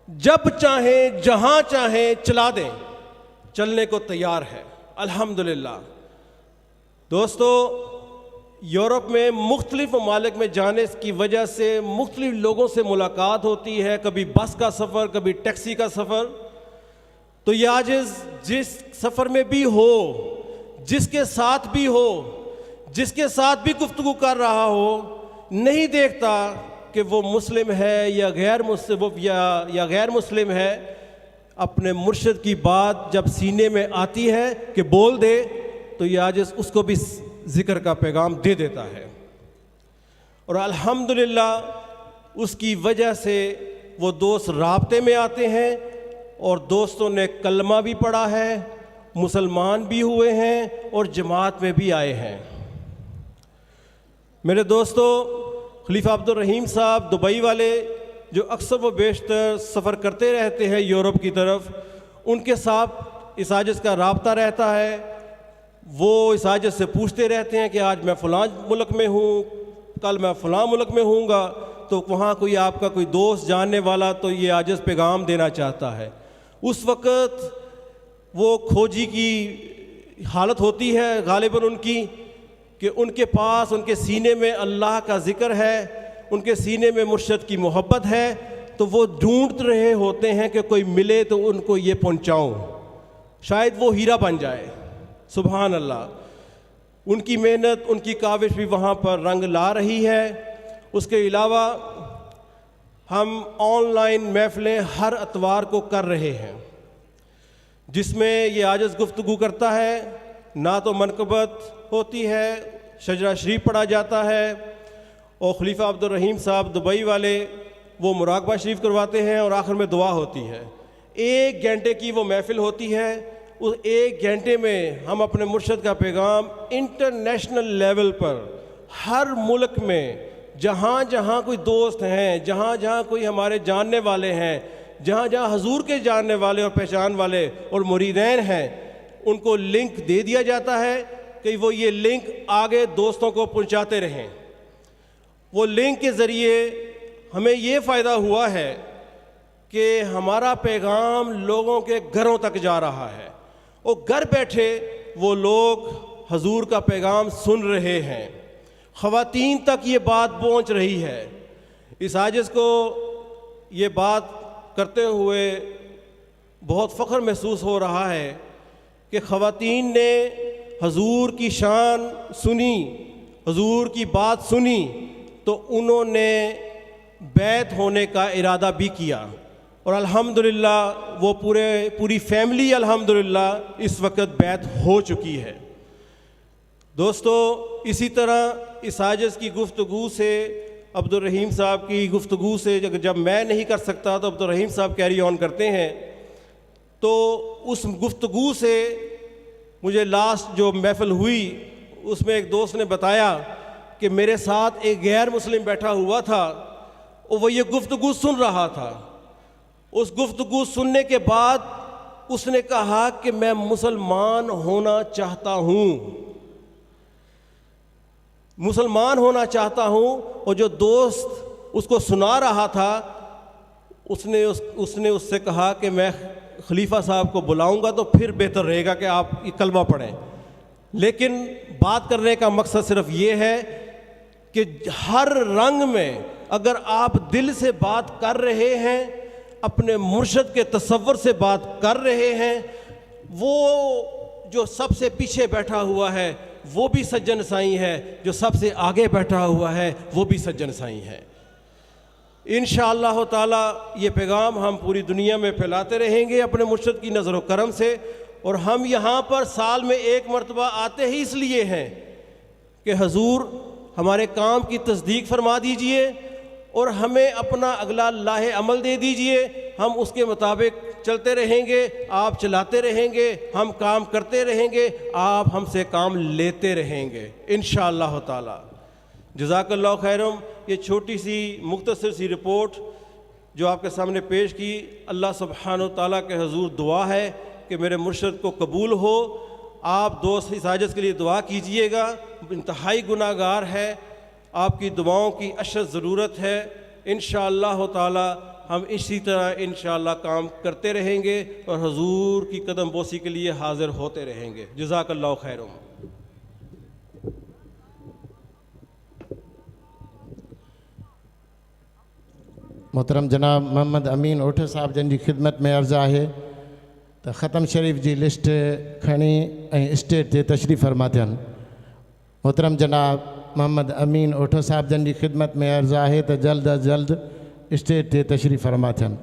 जब चाहें जहां चाहें चला दें, चलने को तैयार है अल्हम्दुलिल्लाह। दोस्तों, यूरोप में मुख्तलिफ ममालिक में जाने की वजह से मुख्तलिफ लोगों से मुलाकात होती है, कभी बस का सफ़र, कभी टैक्सी का सफ़र। तो ये आजिज़ जिस सफ़र में भी हो, जिसके साथ भी हो, जिसके साथ भी गुफ्तगू कर रहा हो, नहीं देखता कि वो मुस्लिम है या गैर मुस्लिम या गैर मुस्लिम है। अपने मुर्शिद की बात जब सीने में आती है कि बोल दे, तो ये आजिज़ उसको भी ज़िक्र का पैगाम दे देता है। और अल्हम्दुलिल्लाह उसकी वजह से वो दोस्त राब्ते में आते हैं, और दोस्तों ने कलमा भी पढ़ा है, मुसलमान भी हुए हैं और जमात में भी आए हैं। मेरे दोस्तों, खलीफा अब्दुल रहीम साहब दुबई वाले, जो अक्सर व बेशतर सफ़र करते रहते हैं यूरोप की तरफ, उनके साथ इस आजिज़ का राब्ता रहता है। वो इस आजिज़ से पूछते रहते हैं कि आज मैं फ़लाँ मुल्क में हूँ, कल मैं फ़लाँ मुल्क में हूँगा, तो वहाँ कोई आपका कोई दोस्त जानने वाला तो ये आजिज़ पैगाम देना चाहता है। उस वक़्त वो खोजी की हालत होती है गालिबन उनकी, कि उनके पास उनके सीने में अल्लाह का ज़िक्र है, उनके सीने में मुर्शद की मोहब्बत है, तो वो ढूंढ रहे होते हैं कि कोई मिले तो उनको ये पहुंचाऊं, शायद वो हीरा बन जाए। सुभान अल्लाह। उनकी मेहनत, उनकी काविश भी वहाँ पर रंग ला रही है। उसके अलावा हम ऑनलाइन महफ़िलें हर अतवार को कर रहे हैं, जिसमें ये आजिज़ गुफ्तगू करता है, ना तो मनक़बत होती है, शजरा शरीफ पढ़ा जाता है, और खलीफा अब्दुल रहीम साहब दुबई वाले वो मुराकबा शरीफ करवाते हैं, और आखिर में दुआ होती है। 1 घंटे की वो महफ़िल होती है। उस 1 घंटे में हम अपने मुर्शद का पैगाम इंटरनेशनल लेवल पर हर मुल्क में जहाँ जहाँ कोई दोस्त हैं, जहाँ जहाँ कोई हमारे जानने वाले हैं, जहाँ जहाँ हजूर के जानने वाले और पहचान वाले और मुरीदैन हैं, उनको लिंक दे दिया जाता है कि वो ये लिंक आगे दोस्तों को पहुँचाते रहें। वो लिंक के ज़रिए हमें ये फ़ायदा हुआ है कि हमारा पैगाम लोगों के घरों तक जा रहा है, और घर बैठे वो लोग हजूर का पैगाम सुन रहे हैं। ख़वातीन तक ये बात पहुंच रही है। इस आजिज़ को ये बात करते हुए बहुत फ़ख्र महसूस हो रहा है कि ख़वातीन ने हजूर की शान सुनी, हजूर की बात सुनी, तो उन्होंने बैत होने का इरादा भी किया, और अल्हम्दुलिल्लाह वो पूरी फैमिली अल्हम्दुलिल्लाह इस वक्त बैत हो चुकी है। दोस्तों, इसी तरह इस आजिज़ की गुफ्तगू से, अब्दुल रहीम साहब की गुफ्तगू से, जब मैं नहीं कर सकता तो अब्दुल रहीम साहब कैरी ऑन करते हैं, तो उस गुफ्तगू से मुझे लास्ट जो महफ़िल हुई उसमें एक दोस्त ने बताया कि मेरे साथ एक गैर मुस्लिम बैठा हुआ था और वो ये गुफ्तगू सुन रहा था। उस गुफ्तगू सुनने के बाद उसने कहा कि मैं मुसलमान होना चाहता हूँ, मुसलमान होना चाहता हूँ। और जो दोस्त उसको सुना रहा था उसने उससे कहा कि मैं खलीफा साहब को बुलाऊंगा तो फिर बेहतर रहेगा कि आप ये कलमा पढ़ें। लेकिन बात करने का मकसद सिर्फ ये है कि हर रंग में अगर आप दिल से बात कर रहे हैं, अपने मुर्शद के तसव्वुर से बात कर रहे हैं, वो जो सबसे पीछे बैठा हुआ है वो भी सज्जन साईं है, जो सबसे आगे बैठा हुआ है वो भी सज्जन साईं है। इंशाअल्लाह ताला ये पैगाम हम पूरी दुनिया में फैलाते रहेंगे अपने मुर्शद की नज़र व करम से। और हम यहाँ पर साल में 1 मरतबा आते ही इसलिए हैं कि हजूर हमारे काम की तस्दीक फरमा दीजिए और हमें अपना अगला लाहे अमल दे दीजिए, हम उसके मुताबिक चलते रहेंगे, आप चलाते रहेंगे, हम काम करते रहेंगे, आप हमसे काम लेते रहेंगे इंशाअल्लाह ताला। जज़ाकल्लाह खैरम। ये छोटी सी मुख्तसर सी रिपोर्ट जो आपके सामने पेश की, अल्लाह सुब्हानहू ताला के हुजूर दुआ है कि मेरे मुर्शद को कबूल हो। आप दोस्त इस आजिज़ के लिए दुआ कीजिएगा, इंतहाई गुनाहगार है, आपकी दुआओं की अशद ज़रूरत है। इंशाअल्लाह ताला हम इसी तरह इंशाअल्लाह काम करते रहेंगे और हुजूर की कदम बोसी के लिए हाज़िर होते रहेंगे। जज़ाकल्लाह खैरुम। मोहतरम जनाब मोहम्मद अमीन ओठो साहब जन जी खिदमत में अर्ज़ु आहे तो ख़तम शरीफ जी लिस्ट खणी ऐं स्टेज ते तशरीफ़ फरमा थियनि। मोहतरम जनाब मोहम्मद अमीन ओठो साहब जन जी खिदमत में अर्ज़ु आहे तो जल्द अज जल्द स्टेज ते तशरीफ़ फरमा थियनि।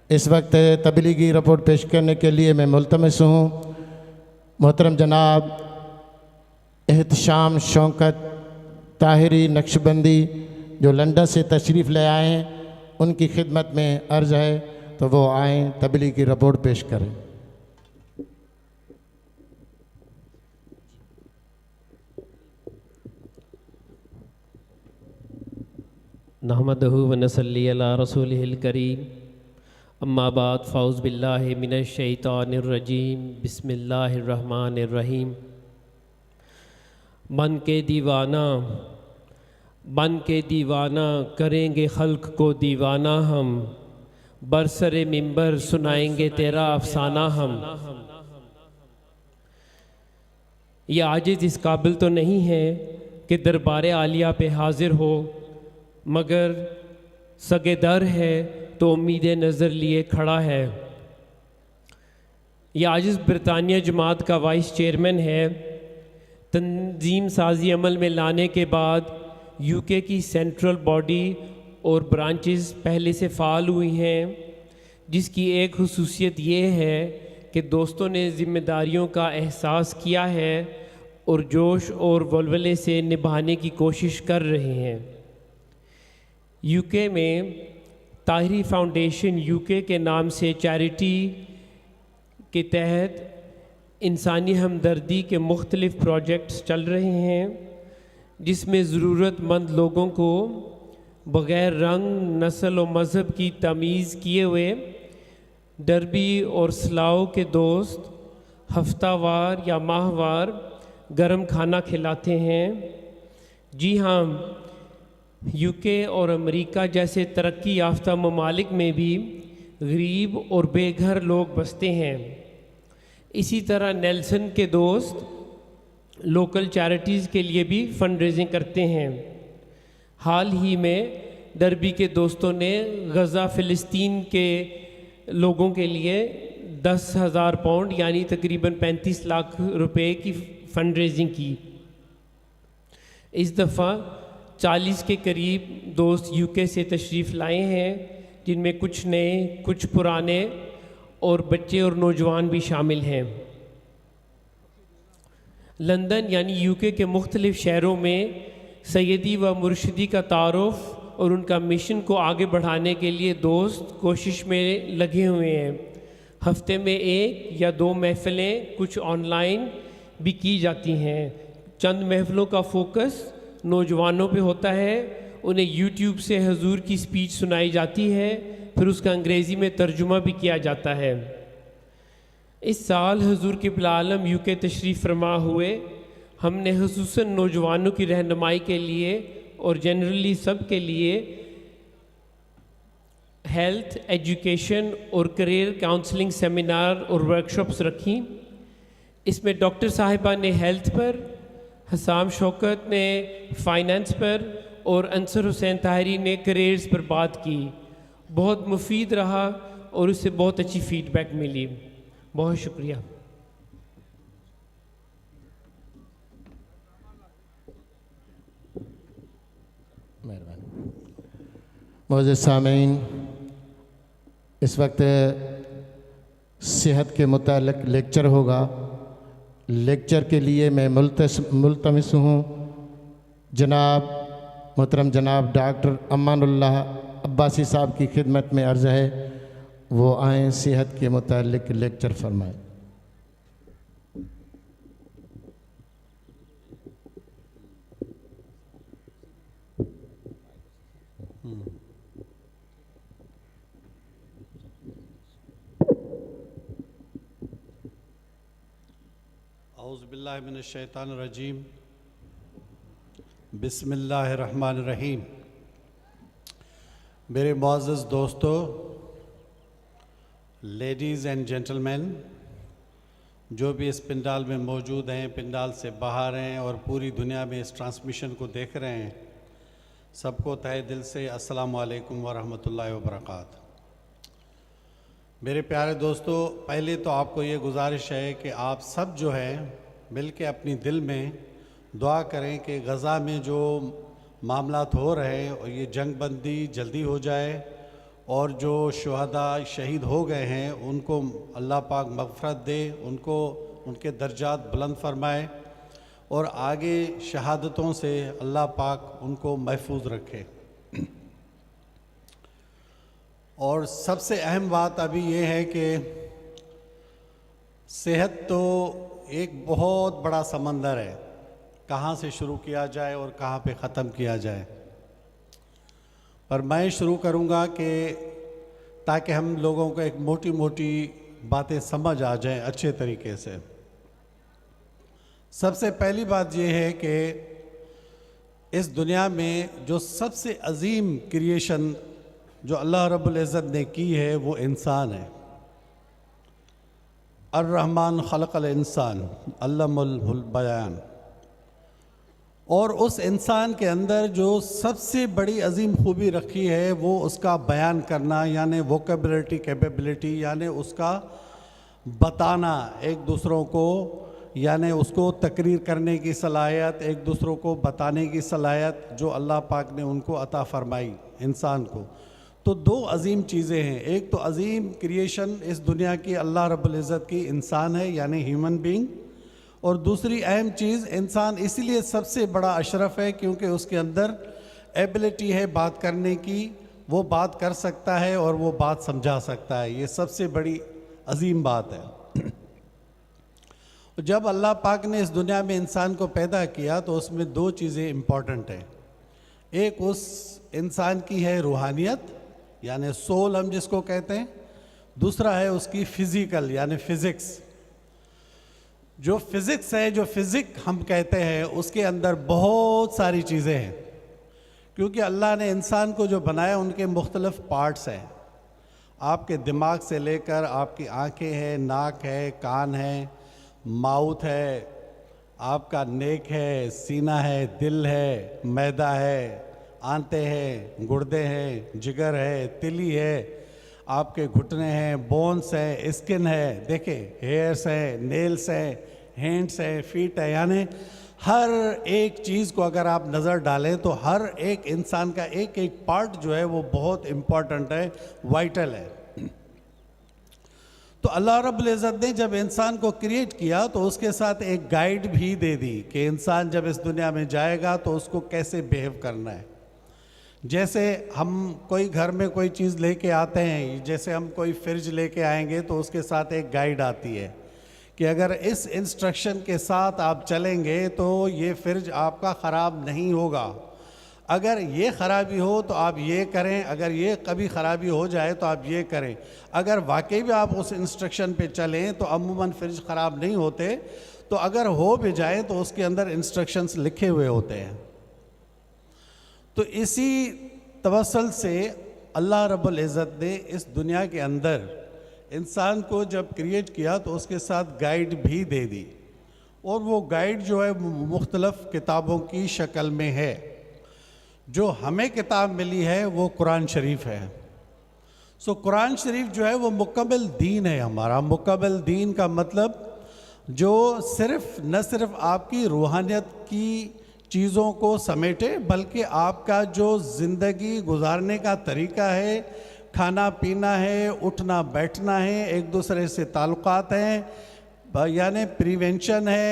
इस वक्त तबलीगी रिपोर्ट पेश करने के लिए मैं मुल्तमिस हूँ मोहतरम जनाब एहतशाम शौकत ताहिरी नक्शबंदी जो लंदन से तशरीफ़ ले आए हैं, उनकी खिदमत में अर्ज़ है तो वो आएँ तबलीगी रिपोर्ट पेश करें। नहमदहु व नसल्ली अला रसूलिहिल करीम, अम्मा बाद फ़ौज़ बिल्लाहि मिनश शैतानिर रजीम, बिस्मिल्लाहिर रहमानिर रहीम। बन के दीवाना करेंगे खल्क को दीवाना हम, बरसरे मिंबर सुनाएंगे तेरा अफसाना हम। ये आजिज़ इस काबिल तो नहीं है कि दरबार आलिया पे हाजिर हो, मगर सगेदर है तो उम्मीद नज़र लिए खड़ा है। यह आजिज़ बरतानिया जमात का वाइस चेयरमैन है। तंजीम साजी अमल में लाने के बाद यूके की सेंट्रल बॉडी और ब्रांचेस पहले से फ़ाल हुई हैं, जिसकी एक खुसूसियत ये है कि दोस्तों ने ज़िम्मेदारियों का एहसास किया है और जोश और वल्वले से निभाने की कोशिश कर रहे हैं। यूके में ताहिरी फाउंडेशन यूके के नाम से चैरिटी के तहत इंसानी हमदर्दी के मुख्तलिफ़ प्रोजेक्ट्स चल रहे हैं, जिसमें ज़रूरतमंद लोगों को बग़ैर रंग नस्ल और मज़हब की तमीज़ किए हुए डरबी और सलाओ के दोस्त हफ्तावार या माहवार गरम खाना खिलाते हैं। जी हाँ, यूके और अमेरिका जैसे तरक्की याफ्ता ममालिक में भी गरीब और बेघर लोग बसते हैं। इसी तरह नेल्सन के दोस्त लोकल चैरिटीज़ के लिए भी फंड रेजिंग करते हैं। हाल ही में डरबी के दोस्तों ने गज़ा फ़िलिस्तीन के लोगों के लिए 10,000 पाउंड यानी तकरीबन 35 लाख रुपए की फ़ंड रेजिंग की। इस दफ़ा 40 के करीब दोस्त यूके से तशरीफ़ लाए हैं, जिनमें कुछ नए, कुछ पुराने और बच्चे और नौजवान भी शामिल हैं। लंदन यानी यूके के मुख्तलिफ़ शहरों में सैयदी व मुर्शिदी का तारुफ़ और उनका मिशन को आगे बढ़ाने के लिए दोस्त कोशिश में लगे हुए हैं। हफ्ते में 1 या 2 महफ़िलें कुछ ऑनलाइन भी की जाती हैं। चंद महफ़िलों का फ़ोकस नौजवानों पे होता है, उन्हें यूट्यूब से हुजूर की स्पीच सुनाई जाती है, फिर उसका अंग्रेज़ी में तर्जुमा भी किया जाता है। इस साल हुजूर क़िबला आलम यूके तशरीफ़ फरमा हुए। हमने खुसूसन नौजवानों की रहनुमाई के लिए और जनरली सब के लिए हेल्थ, एजुकेशन और करियर काउंसलिंग सेमिनार और वर्कशॉप्स रखी। इसमें डॉक्टर साहिबा ने हेल्थ पर, हसाम शौकत ने फाइनेंस पर और अंसर हुसैन ताहिरी ने करियर्स पर बात की। बहुत मुफीद रहा और उससे बहुत अच्छी फ़ीडबैक मिली। बहुत शुक्रिया। मेहरबानी। मौजूद सामीन, इस वक्त सेहत के मुतालिक लेक्चर होगा। लेक्चर के लिए मैं मुल्तमिस हूँ जनाब मोहतरम जनाब डॉक्टर अमानुल्लाह अब्बासी साहब की खिदमत में अर्ज़ है वो आएँ सेहत के मुतालिक लेक्चर फरमाएं। औज़ुबिल्लाहिमिनश्शैतानिर्रजीम बिस्मिल्लाहिर्रहमानिर्रहीम। मेरे मुअज़्ज़ज़ दोस्तों, लेडीज़ एंड जेंटलमैन, जो भी इस पिंडाल में मौजूद हैं, पिंडाल से बाहर हैं और पूरी दुनिया में इस ट्रांसमिशन को देख रहे हैं, सबको तहे दिल से अस्सलामु अलैकुम व रहमतुल्लाहि व बरकातहू। मेरे प्यारे दोस्तों, पहले तो आपको ये गुजारिश है कि आप सब जो है मिल के अपनी दिल में दुआ करें कि गज़ा में जो मामलात हो रहे हैं और ये जंग बंदी जल्दी हो जाए और जो शुहदा शहीद हो गए हैं उनको अल्लाह पाक मग़फ़रत दे, उनको उनके दर्जात बुलंद फरमाए और आगे शहादतों से अल्लाह पाक उनको महफूज रखे। और सबसे अहम बात अभी ये है कि सेहत तो एक बहुत बड़ा समंदर है, कहाँ से शुरू किया जाए और कहाँ पे ख़त्म किया जाए। पर मैं शुरू करूँगा कि ताकि हम लोगों को एक मोटी मोटी बातें समझ आ जाएं अच्छे तरीके से। सबसे पहली बात यह है कि इस दुनिया में जो सबसे अजीम क्रिएशन जो अल्लाह रब्बुल इज़्ज़त ने की है वो इंसान है। अर्रहमान खलक़ल इंसान अल्लमहुल बयान। और उस इंसान के अंदर जो सबसे बड़ी अजीम खूबी रखी है वो उसका बयान करना, यानी वोकेबलिटी कैपेबिलिटी, यानी उसका बताना एक दूसरों को, यानी उसको तकरीर करने की सलाहियत, एक दूसरों को बताने की सलाहियत जो अल्लाह पाक ने उनको अता फरमाई इंसान को। तो दो अजीम चीज़ें हैं, एक तो अजीम क्रिएशन इस दुनिया की अल्लाह रब्बुल इज़्ज़त की इंसान है यानी ह्यूमन बीइंग, और दूसरी अहम चीज़ इंसान इसीलिए सबसे बड़ा अशरफ है क्योंकि उसके अंदर एबिलिटी है बात करने की, वो बात कर सकता है और वो बात समझा सकता है। ये सबसे बड़ी अजीम बात है। जब अल्लाह पाक ने इस दुनिया में इंसान को पैदा किया तो उसमें दो चीज़ें इम्पॉर्टेंट हैं। एक उस इंसान की है रूहानियत यानी सोल हम जिसको कहते हैं, दूसरा है उसकी फिज़िकल यानी फ़िज़िक्स। जो फिज़िक्स है, जो फ़िज़िक हम कहते हैं, उसके अंदर बहुत सारी चीज़ें हैं क्योंकि अल्लाह ने इंसान को जो बनाया उनके मुख्तलिफ़ पार्ट्स हैं। आपके दिमाग से लेकर आपकी आँखें हैं, नाक है, कान है, माउथ है, आपका नेक है, सीना है, दिल है, मैदा है, आंतें हैं, गुर्दे हैं, जिगर है, तिली है, आपके घुटने हैं, बोन्स हैं, स्किन है, देखें हेयर्स हैं, नेल्स हैं, हैंड्स हैं, फीट है, यानी हर एक चीज़ को अगर आप नज़र डालें तो हर एक इंसान का एक एक पार्ट जो है वो बहुत इम्पॉर्टेंट है, वाइटल है। तो अल्लाह रब्बुल इज़्ज़त ने जब इंसान को क्रिएट किया तो उसके साथ एक गाइड भी दे दी कि इंसान जब इस दुनिया में जाएगा तो उसको कैसे बिहेव करना है। जैसे हम कोई घर में कोई चीज़ लेके आते हैं, जैसे हम कोई फ्रिज लेके आएंगे तो उसके साथ एक गाइड आती है कि अगर इस इंस्ट्रक्शन के साथ आप चलेंगे तो ये फ्रिज आपका ख़राब नहीं होगा, अगर ये ख़राबी हो तो आप ये करें, अगर ये कभी ख़राबी हो जाए तो आप ये करें। अगर वाकई भी आप उस इंस्ट्रक्शन पे चलें तो अमूमन फ्रिज ख़राब नहीं होते, तो अगर हो भी जाए तो उसके अंदर इंस्ट्रक्शंस लिखे हुए होते हैं। तो इसी तवस्सुल से अल्लाह रब्बुल इज़्ज़त ने इस दुनिया के अंदर इंसान को जब क्रिएट किया तो उसके साथ गाइड भी दे दी, और वो गाइड जो है मुख्तलिफ़ किताबों की शक्ल में है। जो हमें किताब मिली है वो कुरान शरीफ है। सो कुरान शरीफ जो है वो मुकम्मल दीन है हमारा। मुकम्मल दीन का मतलब जो न सिर्फ आपकी रूहानियत की चीज़ों को समेटे बल्कि आपका जो ज़िंदगी गुजारने का तरीका है, खाना पीना है, उठना बैठना है, एक दूसरे से ताल्लुकात हैं, यानी प्रिवेंशन है,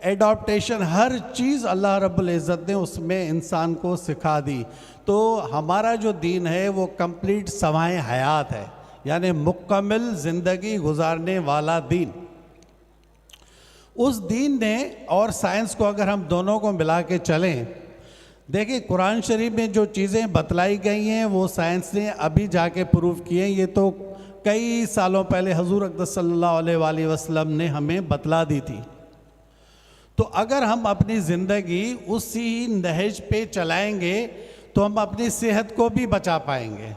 एडॉप्टेशन, हर चीज़ अल्लाह रब्बुल इज़्ज़त ने उसमें इंसान को सिखा दी। तो हमारा जो दीन है वो कंप्लीट सवाए हयात है, यानी मुकम्मल ज़िंदगी गुजारने वाला दीन। उस दीन ने और साइंस को अगर हम दोनों को मिला के चलें, देखिए कुरान शरीफ में जो चीज़ें बतलाई गई हैं वो साइंस ने अभी जाके प्रूव की हैं। ये तो कई सालों पहले हुजूर अक़दस सल्लल्लाहु अलैहि वसल्लम ने हमें बतला दी थी। तो अगर हम अपनी ज़िंदगी उसी नहज पे चलाएंगे तो हम अपनी सेहत को भी बचा पाएंगे।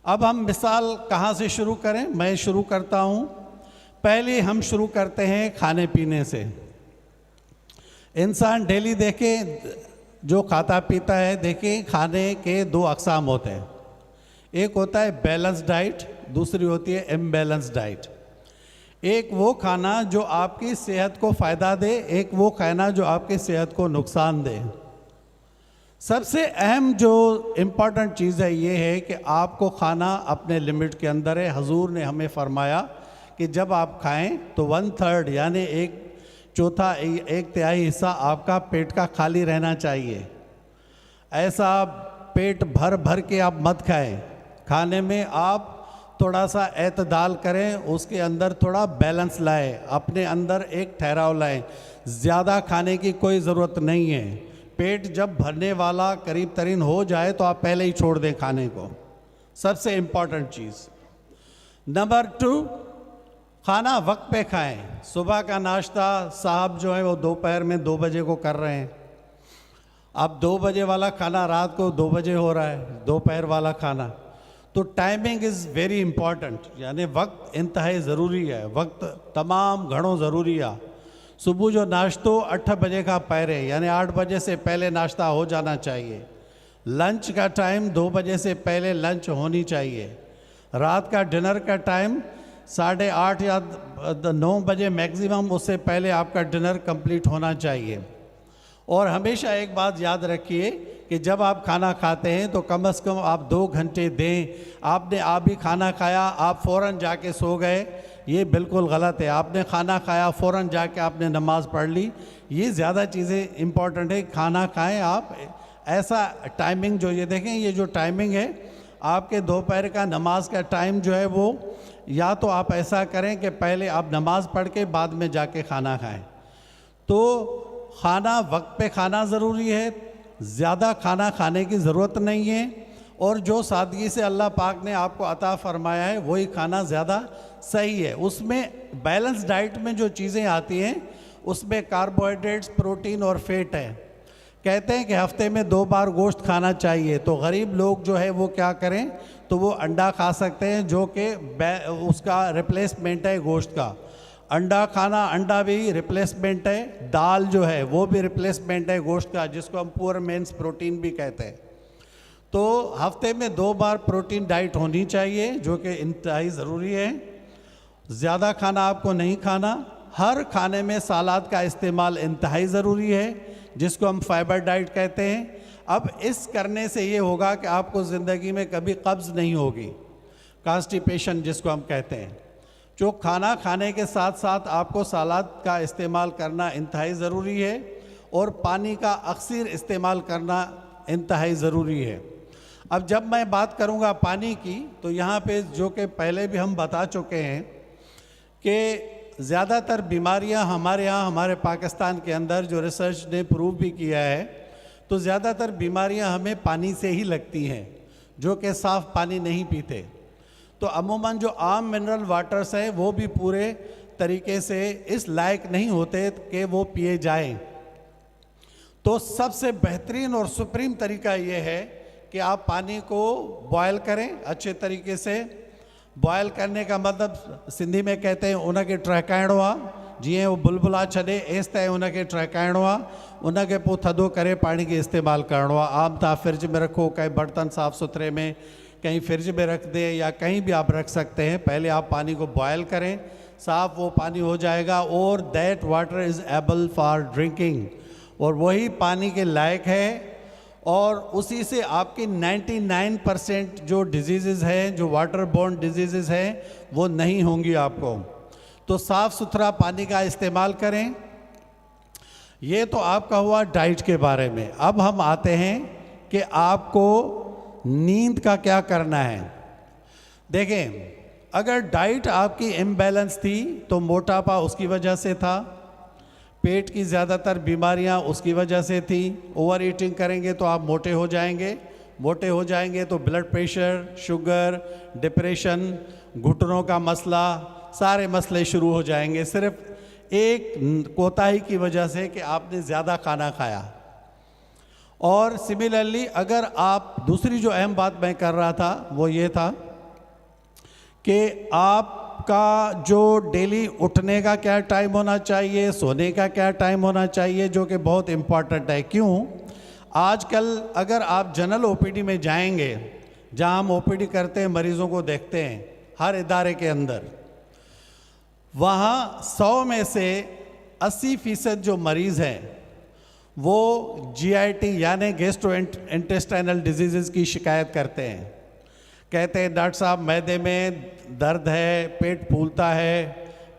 अब हम मिसाल कहाँ से शुरू करें? मैं शुरू करता हूँ। पहले हम शुरू करते हैं खाने पीने से। इंसान डेली देखें जो खाता पीता है, देखें खाने के दो अक़साम होते हैं। एक होता है बैलेंस डाइट, दूसरी होती है इम्बैलेंस डाइट। एक वो खाना जो आपकी सेहत को फ़ायदा दे, एक वो खाना जो आपकी सेहत को नुकसान दे। सबसे अहम जो इम्पॉर्टेंट चीज़ है ये है कि आपको खाना अपने लिमिट के अंदर है। हुजूर ने हमें फरमाया कि जब आप खाएं तो 1/3 यानी एक चौथा, एक तिहाई हिस्सा आपका पेट का खाली रहना चाहिए। ऐसा पेट भर भर के आप मत खाएं। खाने में आप थोड़ा सा एतदाल करें, उसके अंदर थोड़ा बैलेंस लाएं, अपने अंदर एक ठहराव लाएं। ज़्यादा खाने की कोई ज़रूरत नहीं है। पेट जब भरने वाला करीब तरीन हो जाए तो आप पहले ही छोड़ दें खाने को। सबसे इम्पॉर्टेंट चीज़। नंबर 2, खाना वक्त पे खाएं। सुबह का नाश्ता साहब जो है वो दोपहर में 2 बजे को कर रहे हैं। अब 2 बजे वाला खाना रात को 2 बजे हो रहा है, दोपहर वाला खाना। तो टाइमिंग इज़ वेरी इंपॉर्टेंट, यानी वक्त इंतहाई ज़रूरी है। वक्त तमाम घणों ज़रूरी है। सुबह जो नाश्तो 8 बजे का पहरे यानी 8 बजे से पहले नाश्ता हो जाना चाहिए। लंच का टाइम 2 बजे से पहले लंच होनी चाहिए। रात का डिनर का टाइम 8:30 या 9 बजे मैक्सिमम, उससे पहले आपका डिनर कंप्लीट होना चाहिए। और हमेशा एक बात याद रखिए कि जब आप खाना खाते हैं तो कम से कम आप 2 घंटे दें। आपने आप भी खाना खाया, आप फ़ौरन जाके सो गए, ये बिल्कुल गलत है। आपने खाना खाया, फ़ौरन जाके आपने नमाज़ पढ़ ली, ये ज़्यादा चीज़ें इम्पॉर्टेंट है। खाना खाएं आप ऐसा टाइमिंग, जो ये देखें ये जो टाइमिंग है आपके दोपहर का नमाज का टाइम जो है वो, या तो आप ऐसा करें कि पहले आप नमाज़ पढ़ के बाद में जाके खाना खाएं। तो खाना वक्त पे खाना ज़रूरी है। ज़्यादा खाना खाने की ज़रूरत नहीं है। और जो सादगी से अल्लाह पाक ने आपको अता फ़रमाया है वही खाना ज़्यादा सही है। उसमें बैलेंस डाइट में जो चीज़ें आती हैं उसमें कार्बोहाइड्रेट्स, प्रोटीन और फैट है। कहते हैं कि हफ्ते में 2 बार गोश्त खाना चाहिए। तो गरीब लोग जो है वो क्या करें, तो वो अंडा खा सकते हैं जो कि उसका रिप्लेसमेंट है गोश्त का। अंडा खाना, अंडा भी रिप्लेसमेंट है। दाल जो है वो भी रिप्लेसमेंट है गोश्त का, जिसको हम पुअर मेंस प्रोटीन भी कहते हैं। तो हफ्ते में 2 बार प्रोटीन डाइट होनी चाहिए जो कि इंतहाई ज़रूरी है। ज़्यादा खाना आपको नहीं खाना। हर खाने में सलाद का इस्तेमाल इंतहाई ज़रूरी है, जिसको हम फाइबर डाइट कहते हैं। अब इस करने से ये होगा कि आपको ज़िंदगी में कभी कब्ज़ नहीं होगी, कॉन्स्टिपेशन जिसको हम कहते हैं। जो खाना खाने के साथ साथ आपको सलाद का इस्तेमाल करना इंतहाई ज़रूरी है और पानी का अक्सर इस्तेमाल करना इंतहाई ज़रूरी है। अब जब मैं बात करूंगा पानी की, तो यहाँ पे जो कि पहले भी हम बता चुके हैं कि ज़्यादातर बीमारियाँ हमारे यहाँ, हमारे पाकिस्तान के अंदर जो रिसर्च ने प्रूव भी किया है, तो ज़्यादातर बीमारियाँ हमें पानी से ही लगती हैं, जो कि साफ़ पानी नहीं पीते। तो अमूमन जो आम मिनरल वाटर्स हैं वो भी पूरे तरीके से इस लायक नहीं होते कि वो पिए जाएं। तो सबसे बेहतरीन और सुप्रीम तरीका ये है कि आप पानी को बॉयल करें अच्छे तरीके से। बॉयल करने का मतलब सिंधी में कहते हैं उनके टहकाइणो आहे, जीअं वो बुलबुला छॾे एसि ताईं उनके टहकाइणो आहे, उनके पोइ थधो करे पानी के इस्तेमाल करणो आहे। आम तव्हां फ्रिज में रखो, कहीं बर्तन साफ़ सुथरे में, कहीं फ्रिज में रख दें या कहीं भी आप रख सकते हैं। पहले आप पानी को बॉयल करें, साफ़ वो पानी हो जाएगा और that water is able for drinking, और वही पानी के लायक है। और उसी से आपकी 99% जो डिजीज़ हैं, जो वाटर बोर्न डिजीज़ हैं, वो नहीं होंगी आपको। तो साफ़ सुथरा पानी का इस्तेमाल करें। ये तो आपका हुआ डाइट के बारे में। अब हम आते हैं कि आपको नींद का क्या करना है। देखें, अगर डाइट आपकी इम्बैलेंस थी तो मोटापा उसकी वजह से था, पेट की ज़्यादातर बीमारियां उसकी वजह से थी। ओवर ईटिंग करेंगे तो आप मोटे हो जाएंगे, मोटे हो जाएंगे तो ब्लड प्रेशर, शुगर, डिप्रेशन, घुटनों का मसला, सारे मसले शुरू हो जाएंगे, सिर्फ एक कोताही की वजह से कि आपने ज़्यादा खाना खाया। और सिमिलरली अगर आप, दूसरी जो अहम बात मैं कर रहा था वो ये था कि आपका जो डेली उठने का क्या टाइम होना चाहिए, सोने का क्या टाइम होना चाहिए, जो कि बहुत इम्पॉर्टेंट है। क्यों? आजकल अगर आप जनरल ओपीडी में जाएंगे, जहां हम ओपीडी करते हैं, मरीज़ों को देखते हैं हर इदारे के अंदर, वहाँ 100 में से 80% जो मरीज़ हैं वो GIT यानी गैस्ट्रो इंटेस्टाइनल डिजीज़ की शिकायत करते हैं। कहते हैं डॉक्टर साहब मैदे में दर्द है, पेट फूलता है,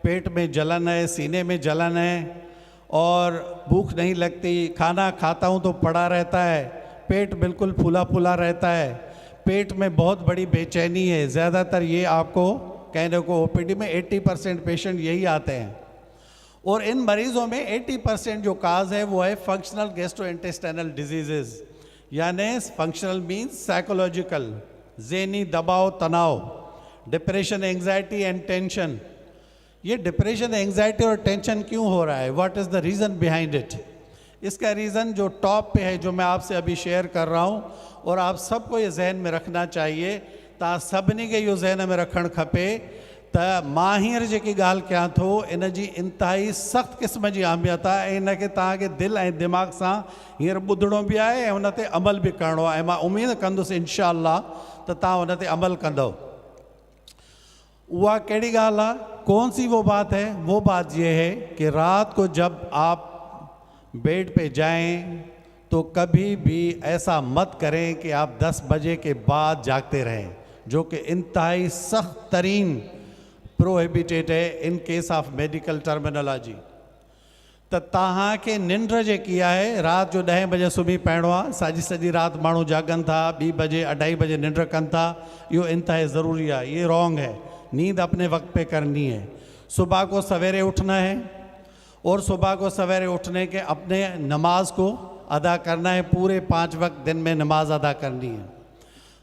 पेट में जलन है, सीने में जलन है और भूख नहीं लगती, खाना खाता हूँ तो पड़ा रहता है, पेट बिल्कुल फूला फूला रहता है, पेट में बहुत बड़ी बेचैनी है। ज़्यादातर ये आपको कहने को ओपीडी में 80% पेशेंट यही आते हैं। और इन मरीज़ों में 80% जो काज है वो है फंक्शनल गैस्ट्रोइंटेस्टाइनल डिजीज़, यानी फंक्शनल मीन्स साइकोलॉजिकल, ज़हनी दबाव, तनाव, डिप्रेशन, एंग्जाइटी एंड टेंशन। ये डिप्रेशन, एंग्जाइटी और टेंशन क्यों हो रहा है? What is the reason behind it? इसका रीज़न जो टॉप पे है, जो मैं आपसे अभी शेयर कर रहा हूँ, और आप सबको ये जहन में रखना चाहिए, ता सभिनी के इहो जहन में रखणु खपे त माहिर जेकी ॻाल्हि कयां थो, इन जी इंतहाई सख़्त क़िस्म जी अहमियत आहे ऐं इनखे तव्हांखे दिलि ऐं दिमाग़ सां हींअर ॿुधणो बि आहे ऐं उन ते अमल बि करिणो आहे। ऐं मां उमेद कंदुसि इंशा अल्लाह त तव्हां उन ते अमल कंदव। वह कड़ी गाल है? कौन सी वो बात है? वो बात ये है कि रात को जब आप बेड पे जाएं तो कभी भी ऐसा मत करें कि आप 10 बजे के बाद जागते रहें, जो कि इंतहाई सख्त तरीन प्रोहिबिटेड है in case of medical terminology. तो तहां के निंड जे किया है रात जो 10 बजे सुबह पवणो आहे, साजी सजी रात माण्हू जागन था, 2 बजे 2:30 बजे निंड कन था, यो इंतहाई ज़रूरी है, ये रॉन्ग है। नींद अपने वक्त पे करनी है, सुबह को सवेरे उठना है और सुबह को सवेरे उठने के अपने नमाज को अदा करना है, पूरे 5 वक्त दिन में नमाज अदा करनी है।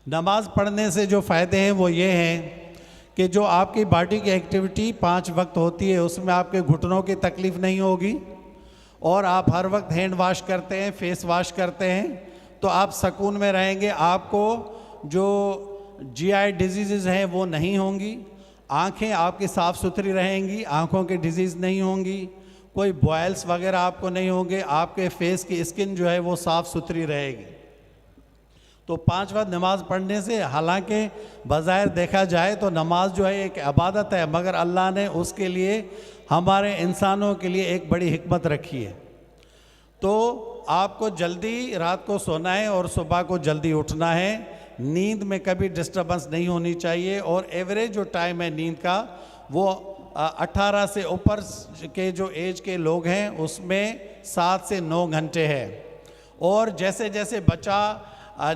नमाज पढ़ने से जो फ़ायदे हैं वो ये हैं कि जो आपकी बॉडी की एक्टिविटी 5 वक्त होती है उसमें आपके घुटनों की तकलीफ़ नहीं होगी और आप हर वक्त हैंड वॉश करते हैं, फेस वॉश करते हैं, तो आप सुकून में रहेंगे। आपको जो GI डिजीज़ हैं वो नहीं होंगी, आँखें आपकी साफ़ सुथरी रहेंगी, आँखों की डिजीज़ नहीं होंगी, कोई बॉयल्स वगैरह आपको नहीं होंगे, आपके फेस की स्किन जो है वो साफ़ सुथरी रहेगी। तो 5 वक्त नमाज़ पढ़ने से, हालांकि बज़ाहिर देखा जाए तो नमाज जो है एक इबादत है, मगर अल्लाह ने उसके लिए हमारे इंसानों के लिए एक बड़ी हिकमत रखी है। तो आपको जल्दी रात को सोना है और सुबह को जल्दी उठना है, नींद में कभी डिस्टर्बेंस नहीं होनी चाहिए। और एवरेज जो टाइम है नींद का वो 18 से ऊपर के जो एज के लोग हैं उसमें 7 से 9 घंटे है। और जैसे जैसे बच्चा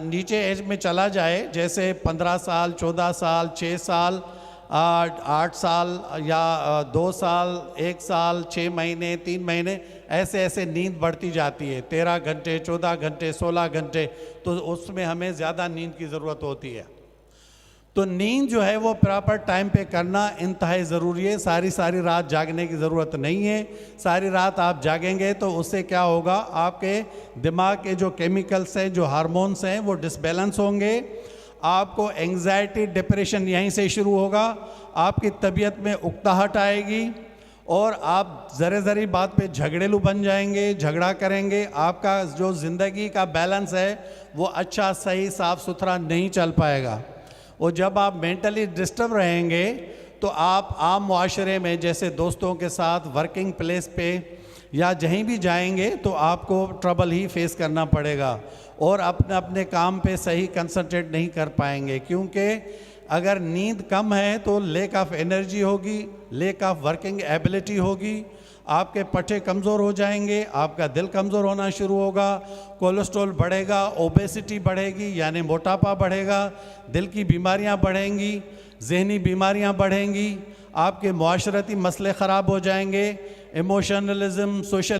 नीचे एज में चला जाए, जैसे 15 साल, 14 साल, 6 साल, 8 साल या 2 साल, 1 साल, 6 महीने, 3 महीने, ऐसे ऐसे नींद बढ़ती जाती है, 13 घंटे, 14 घंटे, 16 घंटे, तो उसमें हमें ज़्यादा नींद की ज़रूरत होती है। तो नींद जो है वो प्रॉपर टाइम पे करना इंतहाई ज़रूरी है। सारी सारी रात जागने की ज़रूरत नहीं है। सारी रात आप जागेंगे तो उससे क्या होगा, आपके दिमाग के जो केमिकल्स हैं, जो हार्मोन्स हैं, वो डिसबैलेंस होंगे। आपको एंग्जाइटी, डिप्रेशन यहीं से शुरू होगा, आपकी तबीयत में उकताहट आएगी और आप ज़रे बात पे झगड़ेलू बन जाएंगे, झगड़ा करेंगे। आपका जो ज़िंदगी का बैलेंस है वो अच्छा, सही, साफ़ सुथरा नहीं चल पाएगा। और जब आप मेंटली डिस्टर्ब रहेंगे तो आप आम मुआशरे में, जैसे दोस्तों के साथ, वर्किंग प्लेस पे या जहीं भी जाएंगे तो आपको ट्रबल ही फेस करना पड़ेगा और अपने अपने काम पे सही कंसंट्रेट नहीं कर पाएंगे। क्योंकि अगर नींद कम है तो लेक ऑफ एनर्जी होगी, लेक ऑफ वर्किंग एबिलिटी होगी, आपके पट्टे कमज़ोर हो जाएंगे, आपका दिल कमज़ोर होना शुरू होगा, कोलेस्ट्रॉल बढ़ेगा, ओबेसिटी बढ़ेगी यानी मोटापा बढ़ेगा, दिल की बीमारियां बढ़ेंगी, जहनी बीमारियां बढ़ेंगी, आपके मुआशरती मसले ख़राब हो जाएंगे, इमोशनलिज्म, सोशल